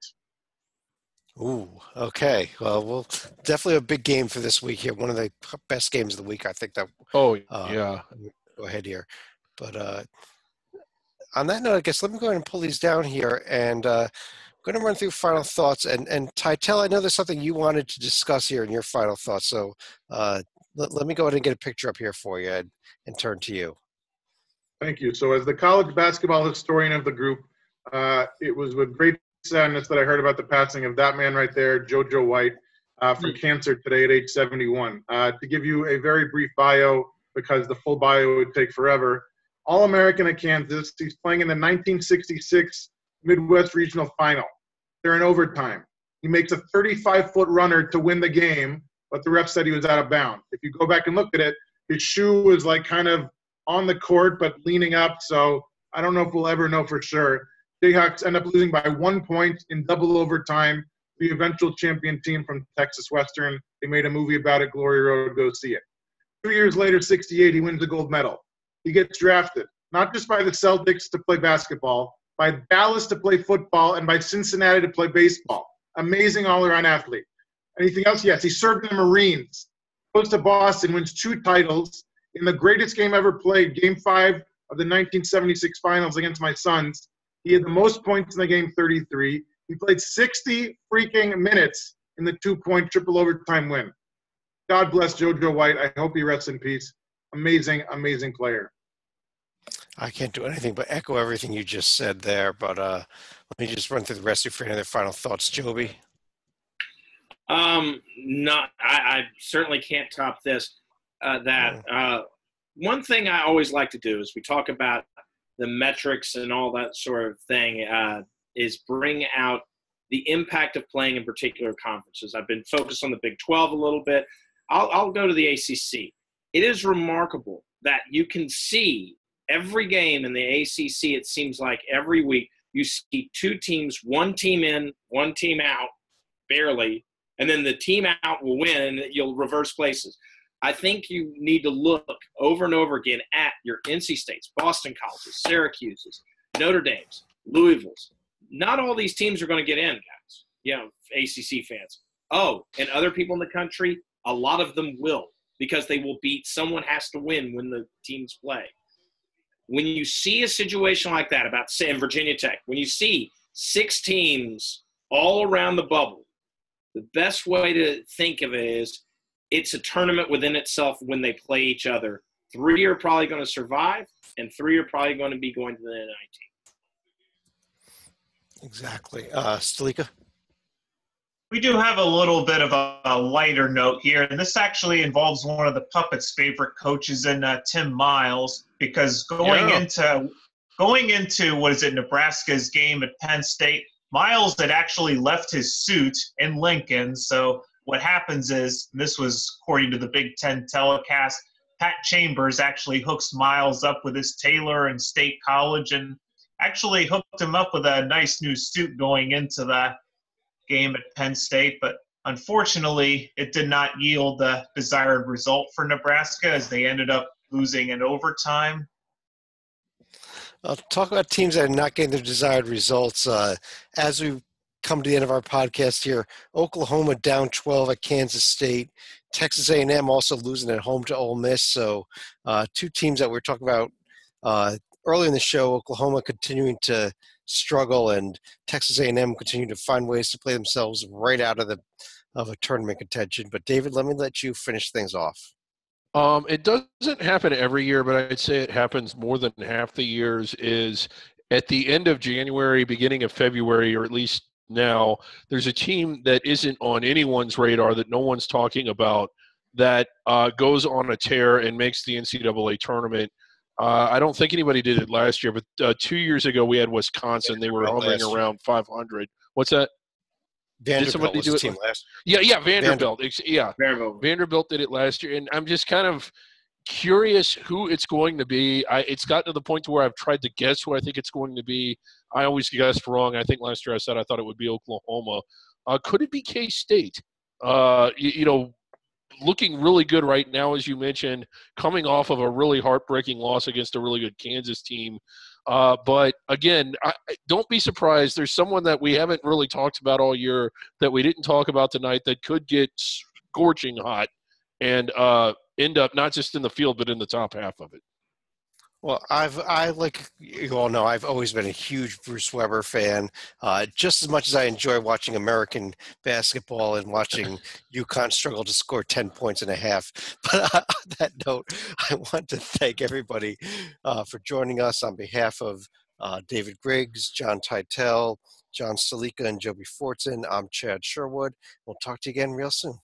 Ooh, okay. Well, definitely a big game for this week here. One of the best games of the week, I think. That. Yeah. Go ahead here, but on that note, I guess let me go ahead and pull these down here, and I'm going to run through final thoughts. And Titel, I know there's something you wanted to discuss here in your final thoughts, so let me go ahead and get a picture up here for you and turn to you. Thank you. So, as the college basketball historian of the group, it was with great sadness that I heard about the passing of that man right there, JoJo White, from cancer today at age 71. To give you a very brief bio, because the full bio would take forever, All-American at Kansas. He's playing in the 1966 Midwest Regional Final. They're in overtime. He makes a 35-foot runner to win the game, but the ref said he was out of bounds. If you go back and look at it, his shoe was like kind of on the court but leaning up, so I don't know if we'll ever know for sure. Jayhawks end up losing by 1 point in double overtime. The eventual champion team from Texas Western They made a movie about it, Glory Road, go see it. 2 years later, 68, he wins the gold medal. He gets drafted, not just by the Celtics to play basketball, by Dallas to play football, and by Cincinnati to play baseball. Amazing all-around athlete. Anything else? Yes, he served in the Marines. Goes to Boston, wins 2 titles. In the greatest game ever played, Game 5 of the 1976 finals against my Suns, he had the most points in the game, 33. He played 60 freaking minutes in the 2-point triple overtime win. God bless JoJo White. I hope he rests in peace. Amazing, amazing player. I can't do anything but echo everything you just said there, but let me just run through the rest of you for any other final thoughts, Joby. I certainly can't top this. One thing I always like to do is we talk about the metrics and all that sort of thing, is bring out the impact of playing in particular conferences. I've been focused on the Big 12 a little bit. I'll go to the ACC. It is remarkable that you can see every game in the ACC, it seems like every week, you see 2 teams, one team in, one team out, barely, and then the team out will win and you'll reverse places. I think you need to look over and over again at your NC States, Boston Colleges, Syracuse's, Notre Dame's, Louisville's. Not all these teams are going to get in, guys, ACC fans. Oh, and other people in the country, a lot of them will, because they will beat – someone has to win when the teams play. When you see a situation like that about, say, in Virginia Tech, when you see 6 teams all around the bubble, the best way to think of it is it's a tournament within itself when they play each other. 3 are probably going to survive, and 3 are probably going to be going to the NIT. Exactly. Stalika? We do have a little bit of a lighter note here, and this actually involves one of the Puppets' favorite coaches in Tim Miles, because going into Nebraska's game at Penn State, Miles had actually left his suit in Lincoln. So what happens is, this was according to the Big Ten telecast, Pat Chambers actually hooks Miles up with his tailor in State College and actually hooked him up with a nice new suit going into the game at Penn State. But unfortunately, it did not yield the desired result for Nebraska, as they ended up losing in overtime. Talk about teams that are not getting their desired results. As we come to the end of our podcast here, Oklahoma down 12 at Kansas State. Texas A&M also losing at home to Ole Miss. So 2 teams that we were talking about earlier in the show, Oklahoma continuing to struggle and Texas A&M continuing to find ways to play themselves right out of a tournament contention. But David, let you finish things off. It doesn't happen every year, but I'd say it happens more than half the years. Is at the end of January, beginning of February, or at least now, there's a team that isn't on anyone's radar, that no one's talking about, that goes on a tear and makes the NCAA tournament. I don't think anybody did it last year, but 2 years ago we had Wisconsin. They were hovering around 500. What's that? Vanderbilt did somebody do it last year? Yeah, Vanderbilt. Vanderbilt did it last year, and I'm just kind of curious who it's going to be. It's gotten to the point to where I've tried to guess who I think it's going to be. I always guessed wrong. I think last year I said I thought it would be Oklahoma. Could it be K-State? Looking really good right now, as you mentioned, coming off of a really heartbreaking loss against a really good Kansas team. But again, don't be surprised. There's someone that we haven't really talked about all year that we didn't talk about tonight that could get scorching hot and end up not just in the field but in the top half of it. Well, like you all know, I've always been a huge Bruce Weber fan. Just as much as I enjoy watching American basketball and watching UConn struggle to score 10 points and a half. But on that note, I want to thank everybody for joining us on behalf of David Griggs, John Titel, John Stalika, and Joby Fortson. I'm Chad Sherwood. We'll talk to you again real soon.